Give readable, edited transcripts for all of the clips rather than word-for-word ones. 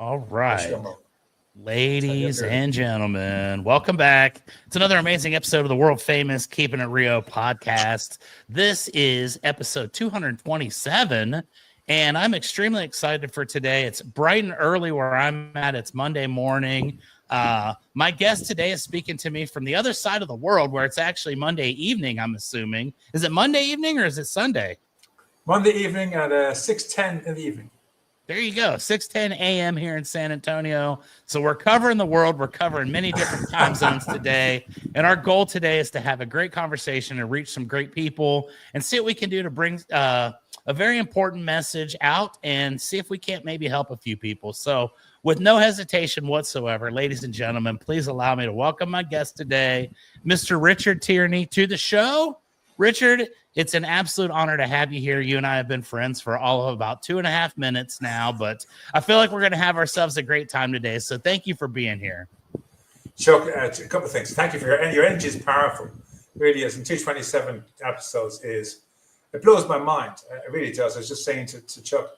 All right, ladies and gentlemen, welcome back. It's another amazing episode of the world famous Keepin It Rio podcast. This is episode 227, and I'm extremely excited for today. It's bright and early where I'm at. It's Monday morning. My guest today is speaking to me from the other side of the world, where it's actually Monday evening, I'm assuming. Is it Monday evening or is it Sunday? Monday evening at 6:10 in the evening. There you go, 6:10 a.m. here in San Antonio. So we're covering the world. We're covering many different time zones today. And our goal today is to have a great conversation and reach some great people and see what we can do to bring a very important message out and see if we can't maybe help a few people. So with no hesitation whatsoever, ladies and gentlemen, please allow me to welcome my guest today, Mr. Richard Tierney, to the show. Richard, it's an absolute honor to have you here. You and I have been friends for all of about 2.5 minutes now, but I feel like we're going to have ourselves a great time today. So thank you for being here. Chuck, a couple of things. Thank you for your energy is powerful. It really is. And 227 episodes it blows my mind. It really does. I was just saying to Chuck,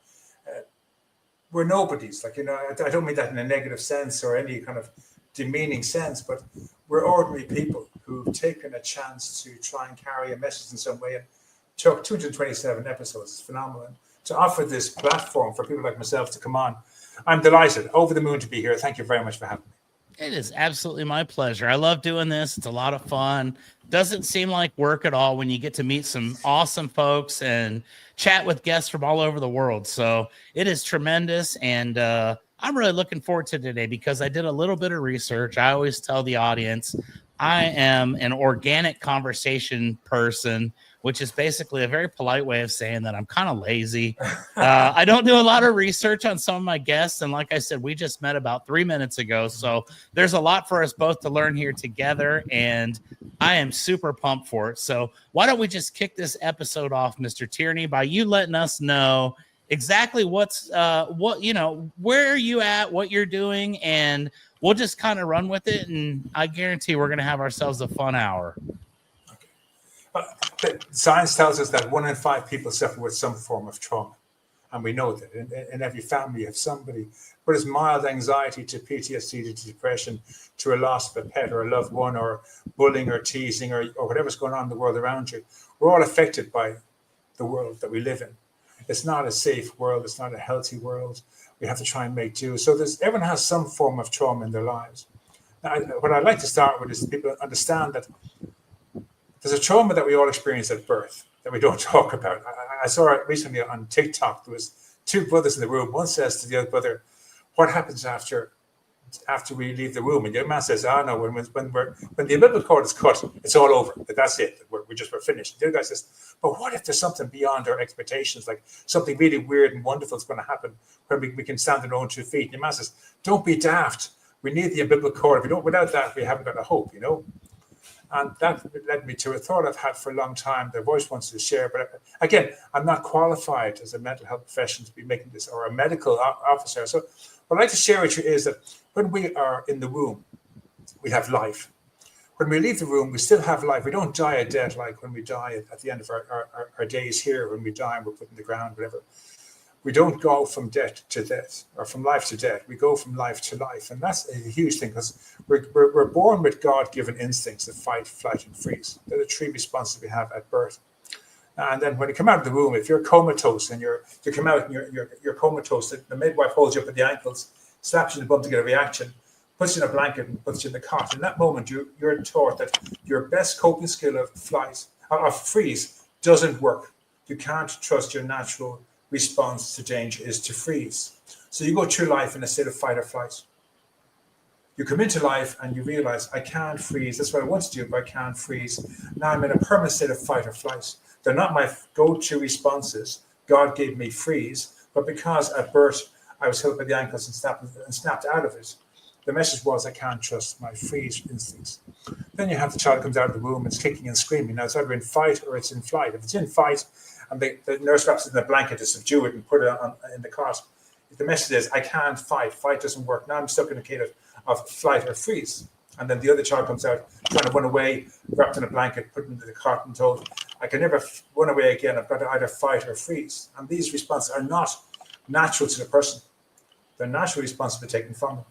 we're nobodies. Like, I don't mean that in a negative sense or any kind of demeaning sense, but we're ordinary people who've taken a chance to try and carry a message in some way. And Chuck, 227 episodes is phenomenal. And to offer this platform for people like myself to come on, I'm delighted, over the moon to be here. Thank you very much for having me. It is absolutely my pleasure. I love doing this. It's a lot of fun. Doesn't seem like work at all when you get to meet some awesome folks and chat with guests from all over the world. So it is tremendous. And I'm really looking forward to today because I did a little bit of research. I always tell the audience I am an organic conversation person, which is basically a very polite way of saying that I'm kind of lazy. I don't do a lot of research on some of my guests. And like I said, we just met about 3 minutes ago. So there's a lot for us both to learn here together. And I am super pumped for it. So why don't we just kick this episode off, Mr. Tierney, by you letting us know exactly where are you at, what you're doing, and we'll just kind of run with it. And I guarantee we're going to have ourselves a fun hour. Science tells us that 1 in 5 people suffer with some form of trauma. And we know that in every family you have somebody, whether it's mild anxiety to PTSD to depression, to a loss of a pet or a loved one, or bullying or teasing or whatever's going on in the world around you. We're all affected by the world that we live in. It's not a safe world. It's not a healthy world. We have to try and make do. So everyone has some form of trauma in their lives. Now, what I'd like to start with is people understand that there's a trauma that we all experience at birth that we don't talk about. I saw it recently on TikTok. There was 2 brothers in the room. One says to the other brother, "What happens after we leave the room?" And the other man says, "Oh no, when the umbilical cord is cut, it's all over. That's it. We're finished." The other guy says, "But what if there's something beyond our expectations, like something really weird and wonderful is going to happen where we can stand on our own 2 feet?" And the man says, "Don't be daft. We need the umbilical cord. Without that, we haven't got a hope, And that led me to a thought I've had for a long time that I've always wanted to share. But again, I'm not qualified as a mental health professional to be making this, or a medical officer. So what I'd like to share with you is that when we are in the womb, we have life. When we leave the room, we still have life. We don't die a death like when we die at the end of our days here, when we die and we're put in the ground, whatever. We don't go from death to death, or from life to death. We go from life to life. And that's a huge thing, because we're born with God-given instincts of fight, flight, and freeze. They're the 3 responses we have at birth. And then when you come out of the womb, if you're comatose and you come out and you're comatose, the midwife holds you up at the ankles, slaps you in the bum to get a reaction, puts you in a blanket and puts you in the cot. In that moment, you're taught that your best coping skill of freeze doesn't work. You can't trust your natural response to danger is to freeze. So you go through life in a state of fight or flight. You come into life and you realize, I can't freeze. That's what I want to do, but I can't freeze. Now I'm in a permanent state of fight or flight. They're not my go-to responses. God gave me freeze, but because at birth I was held by the ankles and snapped out of it, the message was, I can't trust my freeze instincts. Then you have the child comes out of the womb, it's kicking and screaming. Now it's either in fight or it's in flight. If it's in fight, and the nurse wraps it in a blanket to subdue it and put it in the cot, the message is, I can't fight. Fight doesn't work. Now I'm stuck in a state of flight or freeze. And then the other child comes out trying to run away, wrapped in a blanket, put into the cot and told, I can never run away again. I've got to either fight or freeze. And these responses are not natural to the person. Their natural response will be taken from them.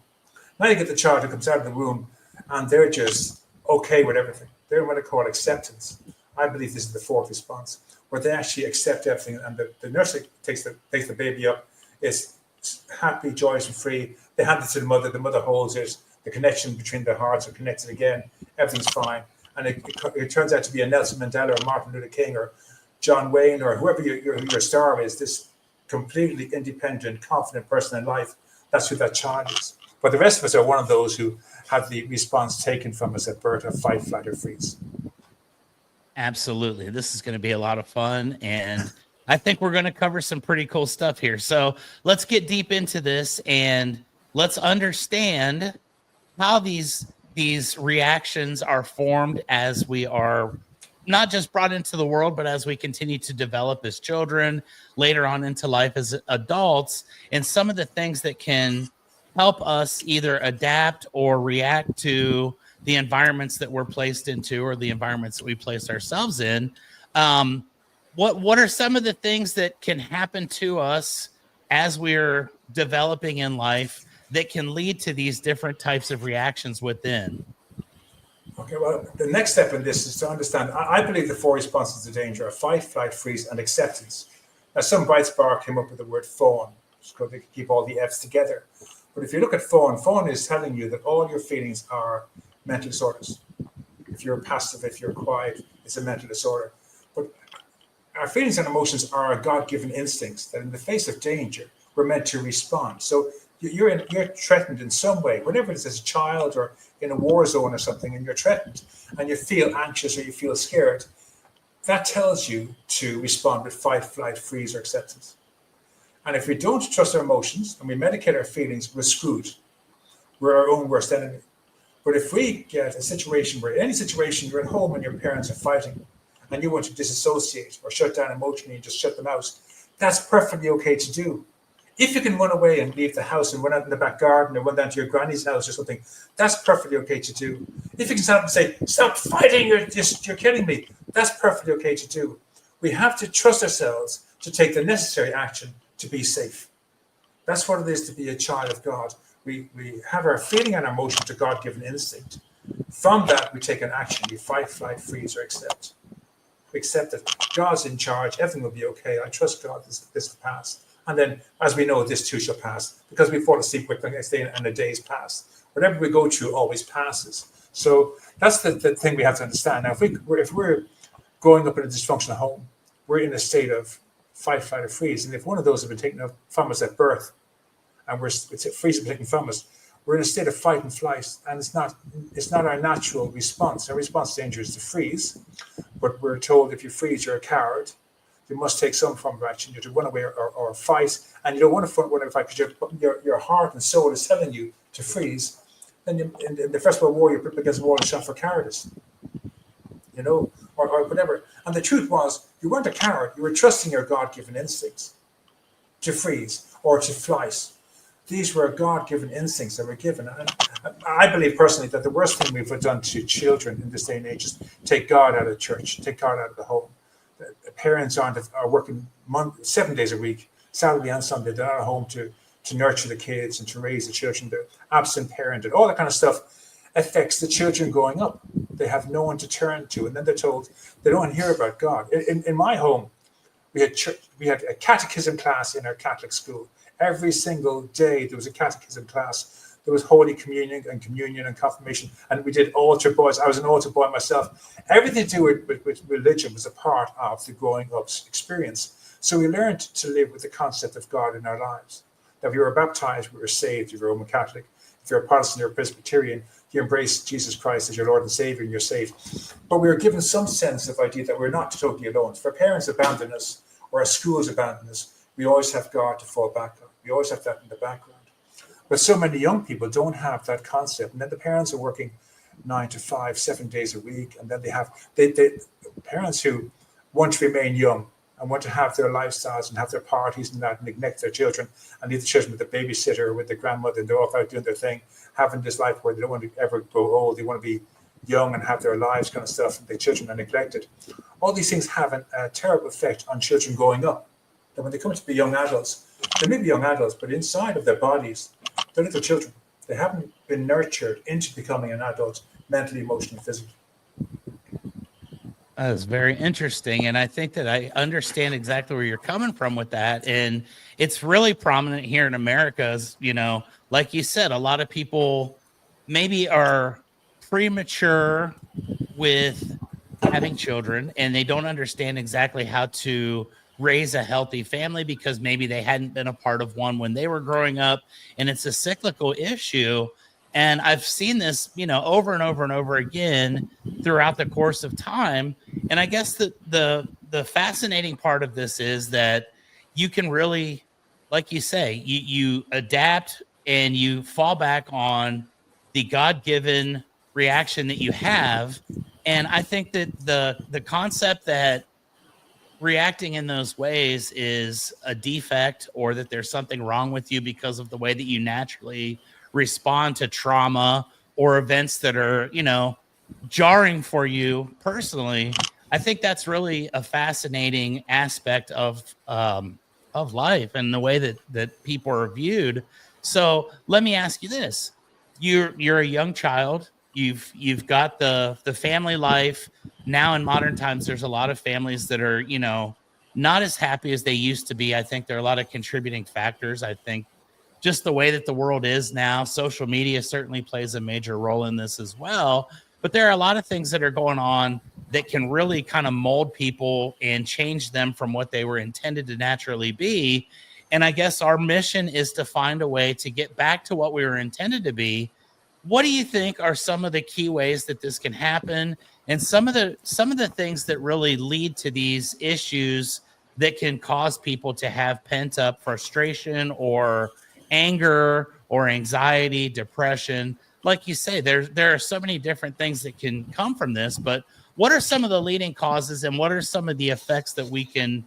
Now you get the child who comes out of the womb and they're just okay with everything. They're what I call acceptance. I believe this is the fourth response, where they actually accept everything, and the nurse takes the baby up, is happy, joyous, and free. They hand it to the mother holds it, the connection between their hearts are connected again, everything's fine. And it turns out to be a Nelson Mandela or Martin Luther King or John Wayne or whoever your star is, this completely independent, confident person in life. That's who that child is. But the rest of us are one of those who have the response taken from us at birth of fight, flight, or freeze. Absolutely. This is going to be a lot of fun. And I think we're going to cover some pretty cool stuff here. So let's get deep into this and let's understand how these reactions are formed as we are not just brought into the world, but as we continue to develop as children, later on into life as adults, and some of the things that can help us either adapt or react to the environments that we're placed into or the environments that we place ourselves in. What are some of the things that can happen to us as we're developing in life that can lead to these different types of reactions within? Okay, well, the next step in this is to understand, I believe the four responses to danger are fight, flight, freeze, and acceptance. Now, some bright spark came up with the word fawn, because they could keep all the F's together. But if you look at fawn is telling you that all your feelings are mental disorders. If you're passive, if you're quiet, it's a mental disorder. But our feelings and emotions are God-given instincts that in the face of danger, we're meant to respond. So you're threatened in some way, whatever it is, as a child or in a war zone or something, and you're threatened and you feel anxious or you feel scared, that tells you to respond with fight, flight, freeze, or acceptance. And if we don't trust our emotions and we medicate our feelings, we're screwed. We're our own worst enemy. But if we get a situation where, any situation, you're at home and your parents are fighting and you want to disassociate or shut down emotionally and just shut them out, that's perfectly okay to do. If you can run away and leave the house and run out in the back garden or run down to your granny's house or something, that's perfectly okay to do. If you can stand up and say, stop fighting, you're killing me, that's perfectly okay to do. We have to trust ourselves to take the necessary action to be safe. That's what it is to be a child of God. We have our feeling and our emotion to God-given instinct. From that, we take an action. We fight, flight, freeze, or accept. We accept that God's in charge. Everything will be okay. I trust God. This will pass. And then, as we know, this too shall pass. Because we fall asleep quick the next day and the days pass. Whatever we go through always passes. So that's the thing we have to understand. Now, if we're growing up in a dysfunctional home, we're in a state of fight, flight, or freeze. And if one of those have been taken from us at birth, and freeze has been taken from us, we're in a state of fight and flight, and it's not our natural response. Our response to danger is to freeze, but we're told if you freeze, you're a coward. You must take some form of action. You have to run away or fight, and you don't want to run away fight because your heart and soul is telling you to freeze. Then in the First World War, you're put against the wall and shot for cowardice, or whatever. And the truth was, you weren't a coward. You were trusting your God-given instincts to freeze or to flight. These were God-given instincts that were given. And I believe personally that the worst thing we've done to children in this day and age is take God out of church, take God out of the home. The parents are working 7 days a week, Saturday and Sunday. They're not at home to nurture the kids and to raise the children. They're absent parented. All that kind of stuff affects the children growing up. They have no one to turn to. And then they're told they don't hear about God. In my home, we had a catechism class in our Catholic school. Every single day there was a catechism class. There was Holy Communion and confirmation, and we did altar boys. I was an altar boy myself. Everything to do with religion was a part of the growing up experience. So we learned to live with the concept of God in our lives. That if you were baptized, we were saved. If you're Roman Catholic, if you're a Protestant or a Presbyterian, you embrace Jesus Christ as your Lord and Savior, and you're saved. But we were given some sense of idea that we're not totally alone. If our parents abandon us or our schools abandon us, we always have God to fall back on. We always have that in the background. But so many young people don't have that concept. And then the parents are working 9 to 5, 7 days a week. And then they have parents who want to remain young and want to have their lifestyles and have their parties and that, and neglect their children and leave the children with the babysitter or with the grandmother, and they're off out doing their thing, having this life where they don't want to ever grow old. They want to be young and have their lives kind of stuff, and their children are neglected. All these things have a terrible effect on children growing up. That when they come to be young adults, They may be young adults, but inside of their bodies, they're little children. They haven't been nurtured into becoming an adult mentally, emotionally, physically. That is very interesting. And I think that I understand exactly where you're coming from with that. And it's really prominent here in America, as you know, like you said, a lot of people maybe are premature with having children and they don't understand exactly how to raise a healthy family because maybe they hadn't been a part of one when they were growing up. And it's a cyclical issue. And I've seen this, over and over and over again throughout the course of time. And I guess that the fascinating part of this is that you can really, like you say, you adapt and you fall back on the God-given reaction that you have. And I think that the concept that reacting in those ways is a defect or that there's something wrong with you because of the way that you naturally respond to trauma or events that are, jarring for you personally. I think that's really a fascinating aspect of life and the way that people are viewed. So let me ask you this: you're a young child. You've got the family life. Now in modern times, there's a lot of families that are, not as happy as they used to be. I think there are a lot of contributing factors. I think just the way that the world is now, social media certainly plays a major role in this as well. But there are a lot of things that are going on that can really kind of mold people and change them from what they were intended to naturally be. And I guess our mission is to find a way to get back to what we were intended to be. What do you think are some of the key ways that this can happen, and some of the things that really lead to these issues that can cause people to have pent up frustration or anger or anxiety, depression? Like you say, there are so many different things that can come from this, but what are some of the leading causes and what are some of the effects that we can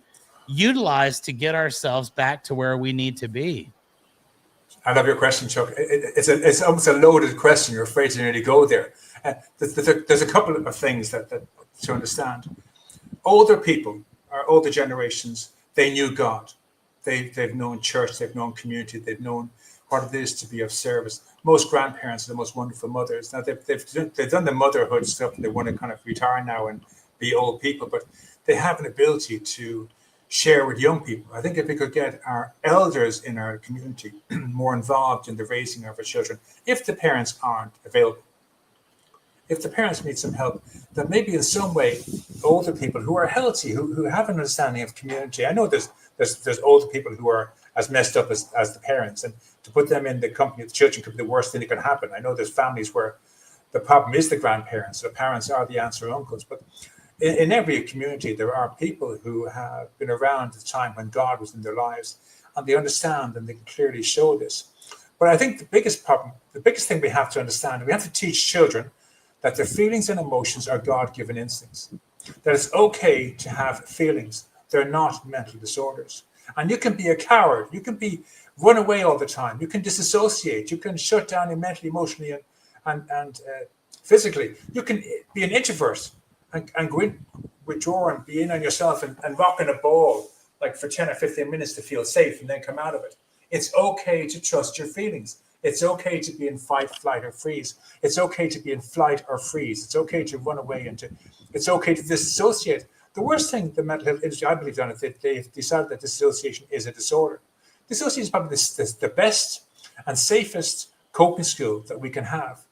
utilize to get ourselves back to where we need to be? I love your question, Chuck. It's almost a loaded question. You're afraid to nearly go there. There's a couple of things that to understand. Older people, or older generations, they knew God. They've known church, they've known community, they've known what it is to be of service. Most grandparents are the most wonderful mothers. Now they've done the motherhood stuff. They want to kind of retire now and be old people, but they have an ability to share with young people. I think if we could get our elders in our community more involved in the raising of our children, if the parents aren't available, if the parents need some help, then maybe in some way, older people who are healthy, who have an understanding of community. I know there's older people who are as messed up as the parents, and to put them in the company of the children could be the worst thing that could happen. I know there's families where the problem is the grandparents, the parents are the aunts or uncles, but in every community, there are people who have been around the time when God was in their lives, and they understand and they can clearly show this. But I think the biggest thing we have to understand, we have to teach children that their feelings and emotions are God-given instincts, that it's okay to have feelings. They're not mental disorders. And you can be a coward. You can run away all the time. You can disassociate. You can shut down mentally, emotionally, and physically. You can be an introvert and go in, withdraw and be in on yourself and rock in a ball like for 10 or 15 minutes to feel safe and then come out of it. It's okay to trust your feelings. It's okay to be in fight, flight, or freeze. It's okay to be in flight or freeze. It's okay to run away it's okay to disassociate. The worst thing the mental health industry, I believe, done is that they've decided that dissociation is a disorder. Dissociation is probably the best and safest coping skill that we can have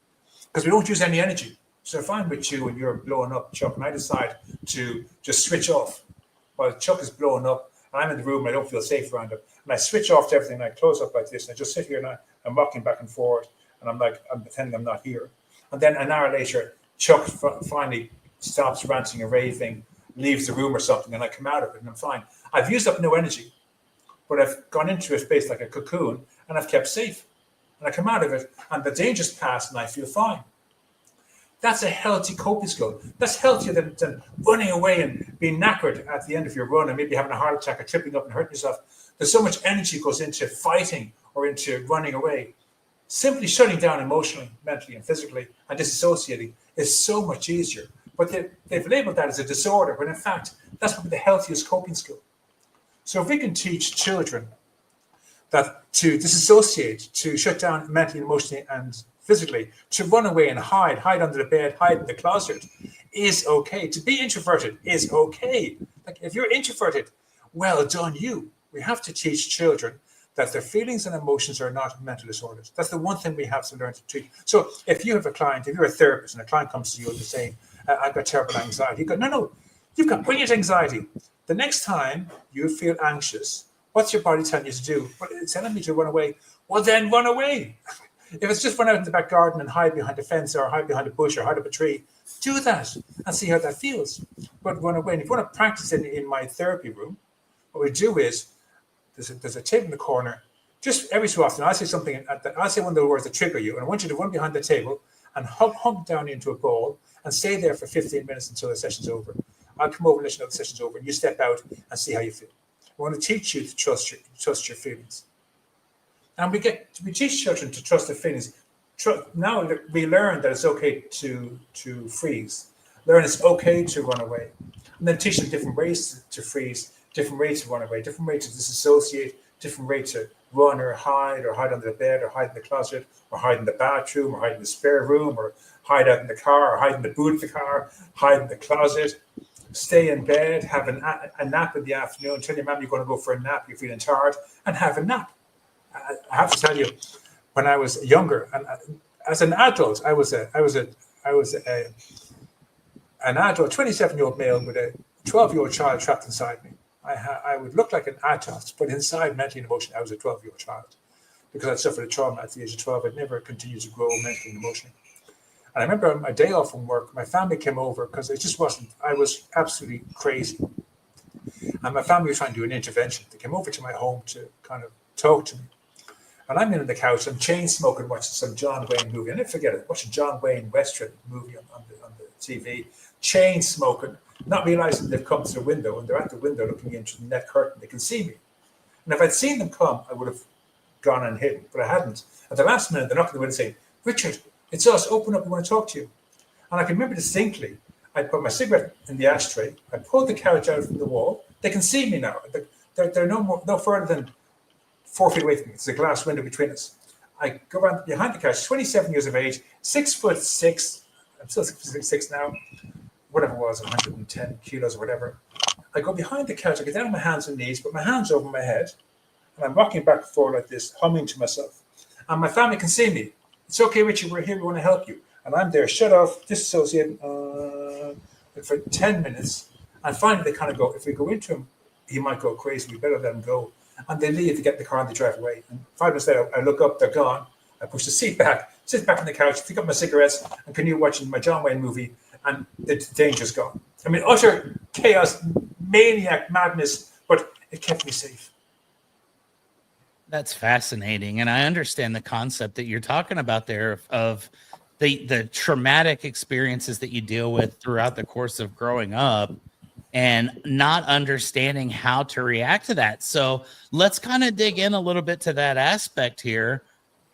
because we don't use any energy. So if I'm with you and you're blowing up, Chuck, and I decide to just switch off while Chuck is blowing up and I'm in the room and I don't feel safe around him, and I switch off to everything and I close up like this and I just sit here and I'm rocking back and forth and I'm pretending I'm not here. And then an hour later, Chuck finally stops ranting and raving, leaves the room or something, and I come out of it and I'm fine. I've used up no energy, but I've gone into a space like a cocoon and I've kept safe. And I come out of it and the danger's passed and I feel fine. That's a healthy coping skill. That's healthier than running away and being knackered at the end of your run and maybe having a heart attack or tripping up and hurting yourself. There's so much energy goes into fighting or into running away. Simply shutting down emotionally, mentally, and physically and disassociating is so much easier. But they've labeled that as a disorder, when in fact, that's probably the healthiest coping skill. So if we can teach children that to disassociate, to shut down mentally, emotionally, and physically, to run away and hide under the bed, hide in the closet is okay. To be introverted is okay. Like if you're introverted, well done you. We have to teach children that their feelings and emotions are not mental disorders. That's the one thing we have to learn to treat. So if you have a client, if you're a therapist and a client comes to you and they're saying, I've got terrible anxiety, you go, no, you've got brilliant anxiety. The next time you feel anxious, what's your body telling you to do? Well, it's telling me to run away. Well, then run away. If it's just run out in the back garden and hide behind a fence or hide behind a bush or hide up a tree, do that and see how that feels. But run away. And if you want to practice in my therapy room, what we do is there's a table in the corner. Just every so often, I'll say something. I'll say one of the words that trigger you, and I want you to run behind the table and hug down into a ball and stay there for 15 minutes until the session's over. I'll come over and let you know the session's over, and you step out and see how you feel. I want to teach you to trust your feelings. And we teach children to trust their feelings. Now we learn that it's okay to freeze. Learn it's okay to run away. And then teach them different ways to freeze, different ways to run away, different ways to disassociate, different ways to run or hide under the bed or hide in the closet or hide in the bathroom or hide in the spare room or hide out in the car or hide in the boot of the car, hide in the closet, stay in bed, have a nap in the afternoon, tell your mom you're going to go for a nap, you're feeling tired, and have a nap. I have to tell you, when I was younger, and as an adult, I was an adult, 27-year-old male with a 12-year-old child trapped inside me. I would look like an adult, but inside, mentally and emotionally, I was a 12-year-old child because I suffered a trauma at the age of 12. I'd never continued to grow mentally and emotionally. And I remember on my day off from work, my family came over because it just wasn't, I was absolutely crazy. And my family was trying to do an intervention. They came over to my home to kind of talk to me. And I'm in on the couch, I'm chain smoking, watching some John Wayne movie. I never forget it, watching John Wayne Western movie on the TV, chain smoking, not realizing they've come to the window and they're at the window looking into the net curtain. They can see me. And if I'd seen them come, I would have gone and hidden, but I hadn't. At the last minute, they're knocking on the window saying, Richard, it's us, open up, we want to talk to you. And I can remember distinctly, I put my cigarette in the ashtray, I pulled the couch out from the wall. They can see me now. They're no further than 4 feet away from me. There's a glass window between us. I go around behind the couch, 27 years of age, 6'6". I'm still 6'6" now. Whatever it was, 110 kilos or whatever. I go behind the couch, I get down on my hands and knees, put my hands over my head, and I'm rocking back and forth like this, humming to myself. And my family can see me. It's okay, Richard, we're here, we want to help you. And I'm there, shut off, disassociating for 10 minutes. And finally, they kind of go, if we go into him, he might go crazy, we better let him go. And they leave to get in the car and they drive away. And 5 minutes later, I look up, they're gone. I push the seat back, sit back on the couch, pick up my cigarettes, and continue watching my John Wayne movie, and the danger's gone. I mean, utter chaos, maniac madness, but it kept me safe. That's fascinating. And I understand the concept that you're talking about there of the traumatic experiences that you deal with throughout the course of growing up and not understanding how to react to that. So let's kind of dig in a little bit to that aspect here.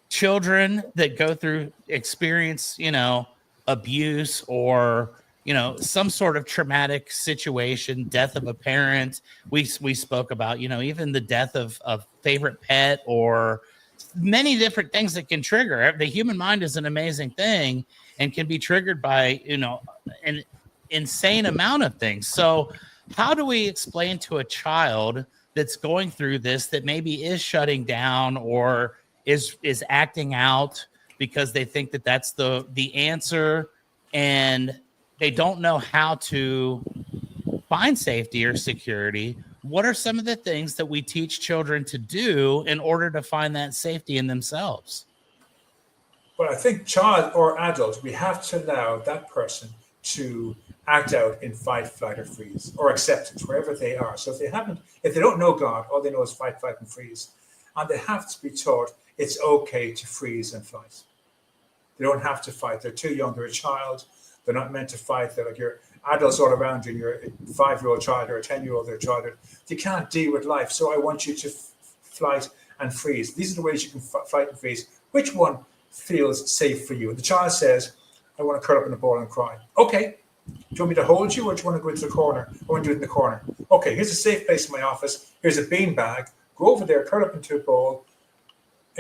Children that go through experience, abuse or, some sort of traumatic situation, death of a parent. We spoke about, even the death of favorite pet or many different things that can trigger. The human mind is an amazing thing and can be triggered by, an insane amount of things. So how do we explain to a child that's going through this that maybe is shutting down or is acting out because they think that that's the answer and they don't know how to find safety or security? What are some of the things that we teach children to do in order to find that safety in themselves? Well, I think child or adult, we have to allow that person to act out in fight, flight, or freeze, or acceptance, wherever they are. So if they don't know God, all they know is fight, flight, and freeze. And they have to be taught it's okay to freeze and fight. They don't have to fight. They're too young. They're a child. They're not meant to fight. They're like your adults all around you, and you're a 5-year-old child or a 10-year-old or a child. You can't deal with life. So I want you to flight and freeze. These are the ways you can fight and freeze. Which one feels safe for you? And the child says, I want to curl up in a ball and cry. Okay. Do you want me to hold you or do you want to go into the corner? I want to do it in the corner. Okay, here's a safe place in my office. Here's a bean bag. Go over there, curl up into a ball,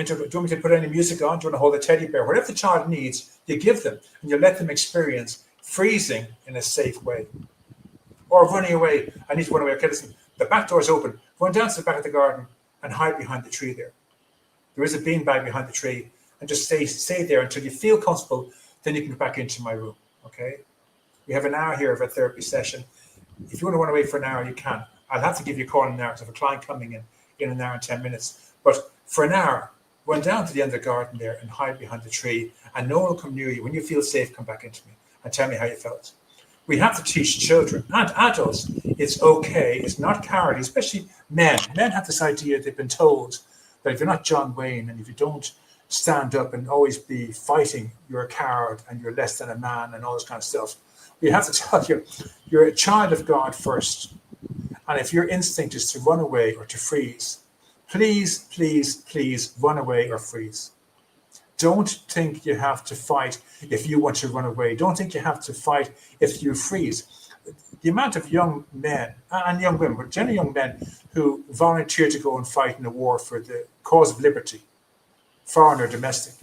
Do you want me to put any music on? Do you want to hold a teddy bear? Whatever the child needs, you give them, and you let them experience freezing in a safe way. Or running away. I need to run away. Okay, listen, the back door is open. Run down to the back of the garden and hide behind the tree there. There is a beanbag behind the tree, and just stay there until you feel comfortable. Then you can go back into my room. Okay? We have an hour here of a therapy session. If you want to run away for an hour, you can. I'll have to give you a call in an hour because I have a client coming in an hour and 10 minutes. But for an hour, run down to the end of the garden there and hide behind the tree, and no one will come near you. When you feel safe, come back into me and tell me how you felt. We have to teach children and adults it's okay. It's not cowardly, especially men. Men have this idea, they've been told that if you're not John Wayne and if you don't stand up and always be fighting, you're a coward and you're less than a man and all this kind of stuff. We have to tell you, you're a child of God first. And if your instinct is to run away or to freeze, please, please, please run away or freeze. Don't think you have to fight if you want to run away. Don't think you have to fight if you freeze. The amount of young men and young women, but generally young men who volunteer to go and fight in a war for the cause of liberty, foreign or domestic,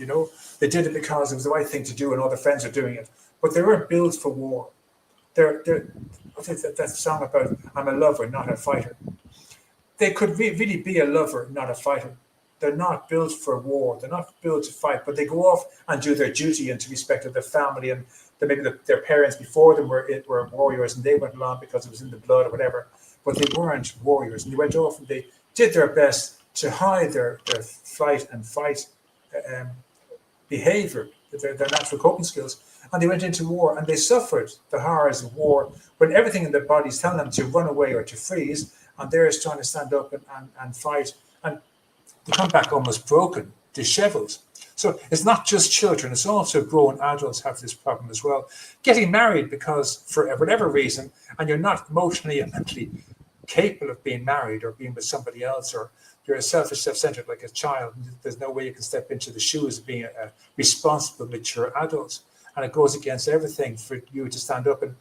they did it because it was the right thing to do and all their friends are doing it. But they weren't built for war. That song about I'm a lover, not a fighter. They could really be a lover, not a fighter. They're not built for war. They're not built to fight, but they go off and do their duty and to respect of their family and maybe their parents before them were warriors and they went along because it was in the blood or whatever. But they weren't warriors, and they went off and they did their best to hide their flight and fight behavior, their natural coping skills. And they went into war and they suffered the horrors of war when everything in their bodies telling them to run away or to freeze, and they're trying to stand up and fight. And they come back almost broken, disheveled. So it's not just children, it's also grown adults have this problem as well. Getting married because for whatever reason, and you're not emotionally and mentally capable of being married or being with somebody else, or you're selfish, self-centered like a child, there's no way you can step into the shoes of being a responsible, mature adult. And it goes against everything for you to stand up. And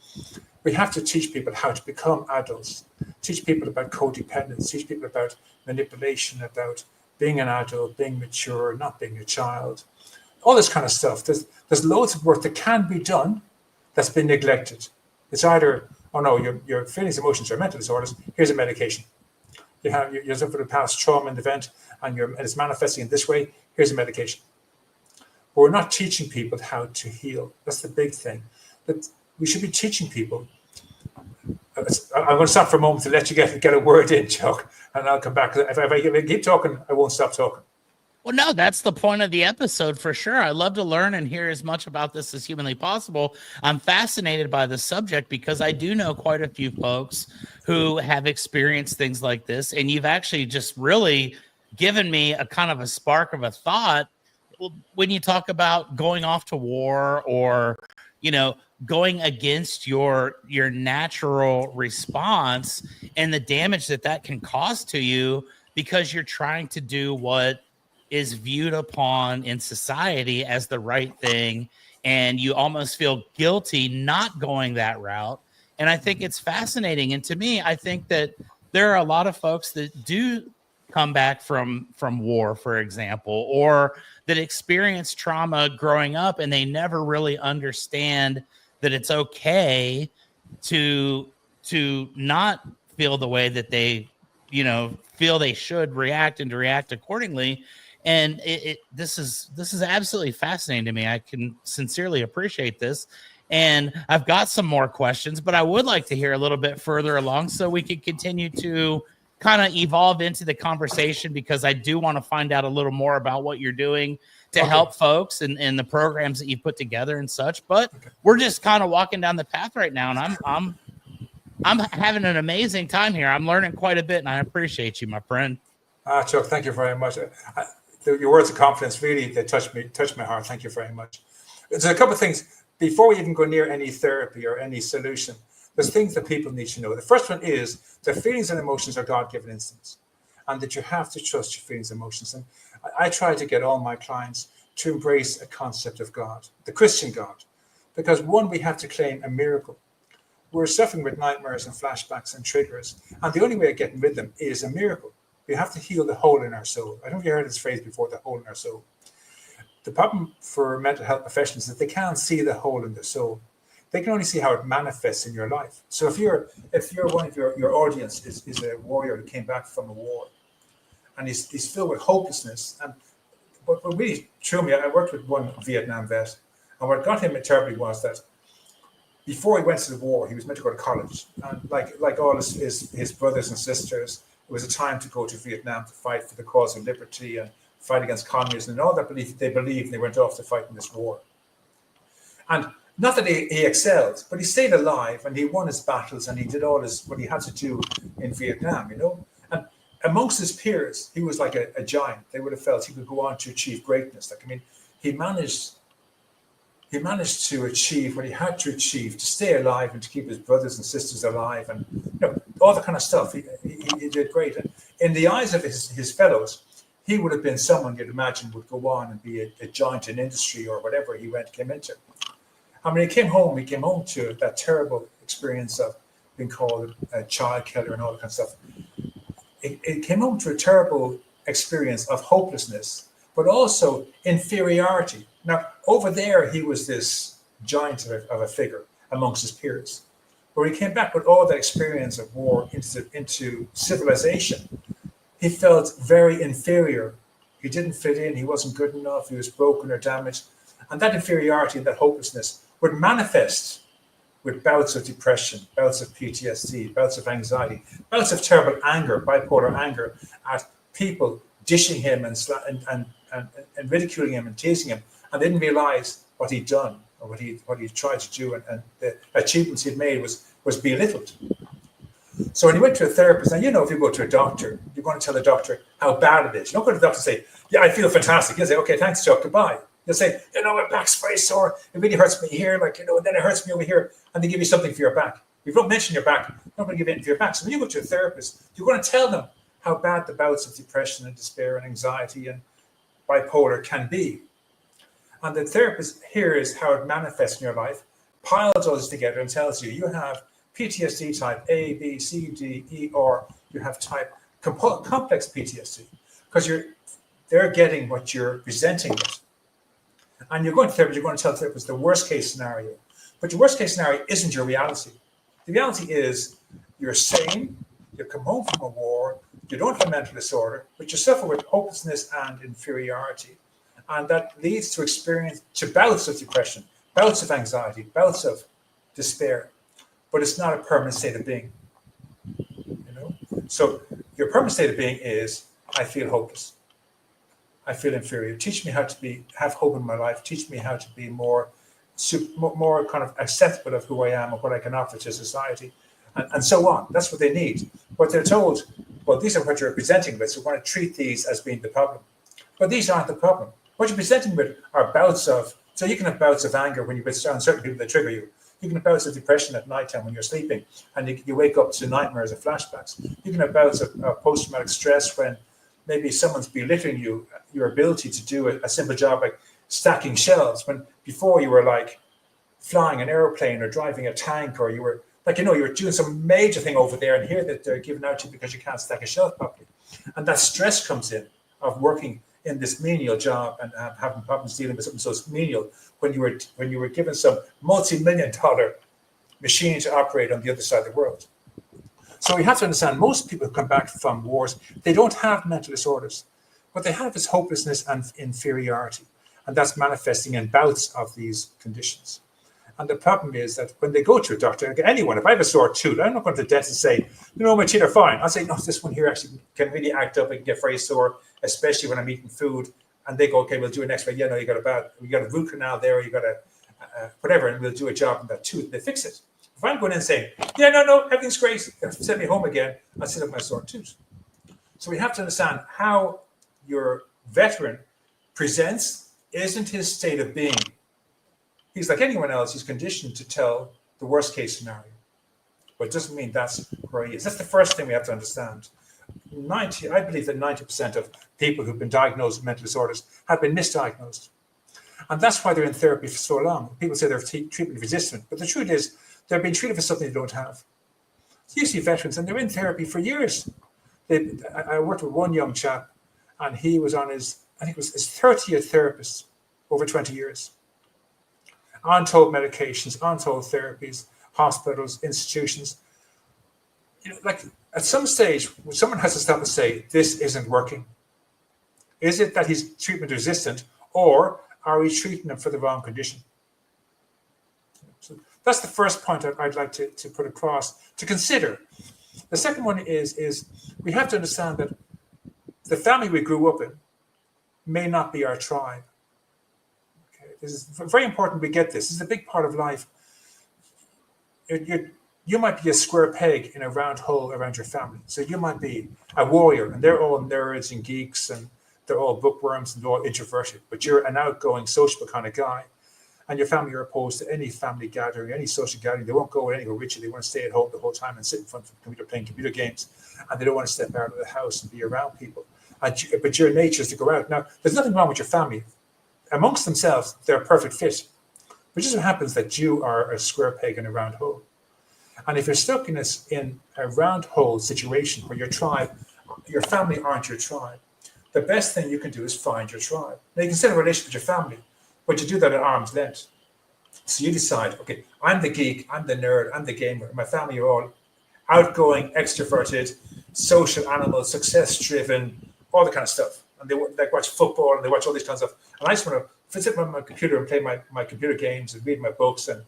we have to teach people how to become adults, teach people about codependence, teach people about manipulation, about being an adult, being mature, not being a child, all this kind of stuff. There's loads of work that can be done that's been neglected. It's either, oh no, your feelings, emotions are mental disorders, here's a medication. You're suffering a past trauma and event and it's manifesting in this way, here's a medication. But we're not teaching people how to heal. That's the big thing. But we should be teaching people. I'm going to stop for a moment to let you get a word in, Chuck, and I'll come back. If I keep talking, I won't stop talking. Well, no, that's the point of the episode for sure. I love to learn and hear as much about this as humanly possible. I'm fascinated by the subject because I do know quite a few folks who have experienced things like this, and you've actually just really given me a kind of a spark of a thought when you talk about going off to war or, going against your natural response and the damage that can cause to you because you're trying to do what is viewed upon in society as the right thing. And you almost feel guilty not going that route. And I think it's fascinating. And to me, I think that there are a lot of folks that do come back from war, for example, or that experience trauma growing up and they never really understand that it's okay to not feel the way that they, feel they should react and to react accordingly. And this is absolutely fascinating to me. I can sincerely appreciate this. And I've got some more questions, but I would like to hear a little bit further along so we can continue to kind of evolve into the conversation, because I do want to find out a little more about what you're doing to help folks and the programs that you put together and such. But we're just kind of walking down the path right now, and I'm having an amazing time here. I'm learning quite a bit, and I appreciate you, my friend. Chuck, thank you very much. Your words of confidence really, they touched my heart. Thank you very much. There's a couple of things before we even go near any therapy or any solution. There's things that people need to know. The first one is that feelings and emotions are God-given instincts, and that you have to trust your feelings and emotions. And I try to get all my clients to embrace a concept of God, the Christian God, because one, we have to claim a miracle. We're suffering with nightmares and flashbacks and triggers, and the only way of getting rid of them is a miracle. We have to heal the hole in our soul. I don't know if you heard this phrase before, the hole in our soul. The problem for mental health professionals is that they can't see the hole in their soul. They can only see how it manifests in your life. So if you're one of your audience is a warrior who came back from a war, and he's filled with hopelessness, and what really threw me, I worked with one Vietnam vet, and what got him terribly was that before he went to the war, he was meant to go to college, and like all his brothers and sisters, it was a time to go to Vietnam to fight for the cause of liberty and fight against communism and all that they believed, they went off to fight in this war. And not that he excelled, but he stayed alive and he won his battles and he did all what he had to do in Vietnam, you know. And amongst his peers, he was like a giant. They would have felt he could go on to achieve greatness. Like, I mean, he managed to achieve what he had to achieve to stay alive and to keep his brothers and sisters alive, and you know, all that kind of stuff. He did great. And in the eyes of his fellows, he would have been someone you'd imagine would go on and be a giant in industry or whatever he came into. And when he came home to that terrible experience of being called a child killer and all that kind of stuff. It came home to a terrible experience of hopelessness, but also inferiority. Now, over there, he was this giant of a figure amongst his peers. But he came back with all that experience of war into civilization. He felt very inferior. He didn't fit in. He wasn't good enough. He was broken or damaged. And that inferiority and that hopelessness would manifest with bouts of depression, bouts of PTSD, bouts of anxiety, bouts of terrible anger, bipolar anger at people dishing him and ridiculing him and teasing him. And they didn't realize what he'd done or what he tried to do, and the achievements he'd made was belittled. So when he went to a therapist, and you know, if you go to a doctor, you're going to tell the doctor how bad it is. You don't go to the doctor and say, yeah, I feel fantastic. You'll say, okay, thanks, Chuck, goodbye. You'll say, you know, my back's very sore. It really hurts me here, like, you know, and then it hurts me over here. And they give you something for your back. If you don't mention your back, they're not going to give you anything for your back. So when you go to a therapist, you're going to tell them how bad the bouts of depression and despair and anxiety and bipolar can be. And the therapist hears how it manifests in your life, piles all this together and tells you, you have PTSD type A, B, C, D, E, or you have type complex PTSD, because they're getting what you're presenting with. And you're going to therapy, you're going to tell the therapist the worst case scenario. But your worst case scenario isn't your reality. The reality is you're sane, you come home from a war, you don't have a mental disorder, but you suffer with hopelessness and inferiority. And that leads to bouts of depression, bouts of anxiety, bouts of despair. But it's not a permanent state of being. You know? So your permanent state of being is, I feel hopeless. I feel inferior. Teach me how to have hope in my life. Teach me how to be more kind of acceptable of who I am and what I can offer to society, and so on. That's what they need. But they're told, well, these are what you're presenting with, so we're going to treat these as being the problem. But these aren't the problem. What you're presenting with are bouts of, so you can have bouts of anger when you're around certain people that trigger you. You can have bouts of depression at nighttime when you're sleeping, and you wake up to nightmares or flashbacks. You can have bouts of post-traumatic stress when maybe someone's belittling your ability to do a simple job like stacking shelves, when before you were like flying an airplane or driving a tank, or you were like, you know, you were doing some major thing over there, and here that they're giving out to you because you can't stack a shelf properly. And that stress comes in of working in this menial job and having problems dealing with something so menial when you were given some multi-million-dollar machine to operate on the other side of the world. So we have to understand, most people who come back from wars, they don't have mental disorders. What they have is hopelessness and inferiority. And that's manifesting in bouts of these conditions. And the problem is that when they go to a doctor, anyone, if I have a sore tooth, I'm not going to the dentist and say, you know, my teeth are fine. I'll say, no, this one here actually can really act up and get very sore, especially when I'm eating food. And they go, okay, we'll do an x-ray. Yeah, no, you got a root canal there, you got a whatever, and we'll do a job on that tooth. They fix it. If I'm going in saying, yeah, no, everything's great, send me home again, I'll sit up my sore tooth. So we have to understand how your veteran presents isn't his state of being. He's like anyone else, he's conditioned to tell the worst case scenario. But it doesn't mean that's where he is. That's the first thing we have to understand. I believe that 90% of people who've been diagnosed with mental disorders have been misdiagnosed. And that's why they're in therapy for so long. People say they're treatment resistant, but the truth is they're being treated for something they don't have. So you see veterans and they're in therapy for years. I worked with one young chap, and he was on I think it was his 30th therapist over 20 years. Untold medications, untold therapies, hospitals, institutions. Like at some stage, someone has to stop and say, this isn't working. Is it that he's treatment resistant, or are we treating him for the wrong condition? So that's the first point I'd like to put across, to consider. The second one is we have to understand that the family we grew up in may not be our tribe. Okay? This is very important we get this. This is a big part of life. You might be a square peg in a round hole around your family. So you might be a warrior, and they're all nerds and geeks, and they're all bookworms and they're all introverted, but you're an outgoing, sociable kind of guy, and your family are opposed to any family gathering, any social gathering. They won't go anywhere with you. They want to stay at home the whole time and sit in front of the computer playing computer games, and they don't want to step out of the house and be around people. But your nature is to go out. Now, there's nothing wrong with your family. Amongst themselves, they're a perfect fit. But it just so happens that you are a square peg in a round hole. And if you're stuck in a round hole situation where your family aren't your tribe, the best thing you can do is find your tribe. Now, you can still have a relationship with your family, but you do that at arm's length. So you decide, okay, I'm the geek, I'm the nerd, I'm the gamer. My family are all outgoing, extroverted, social animals, success-driven, all the kind of stuff. And they watch football and they watch all these kinds of stuff. And I just want to sit on my computer and play my computer games and read my books and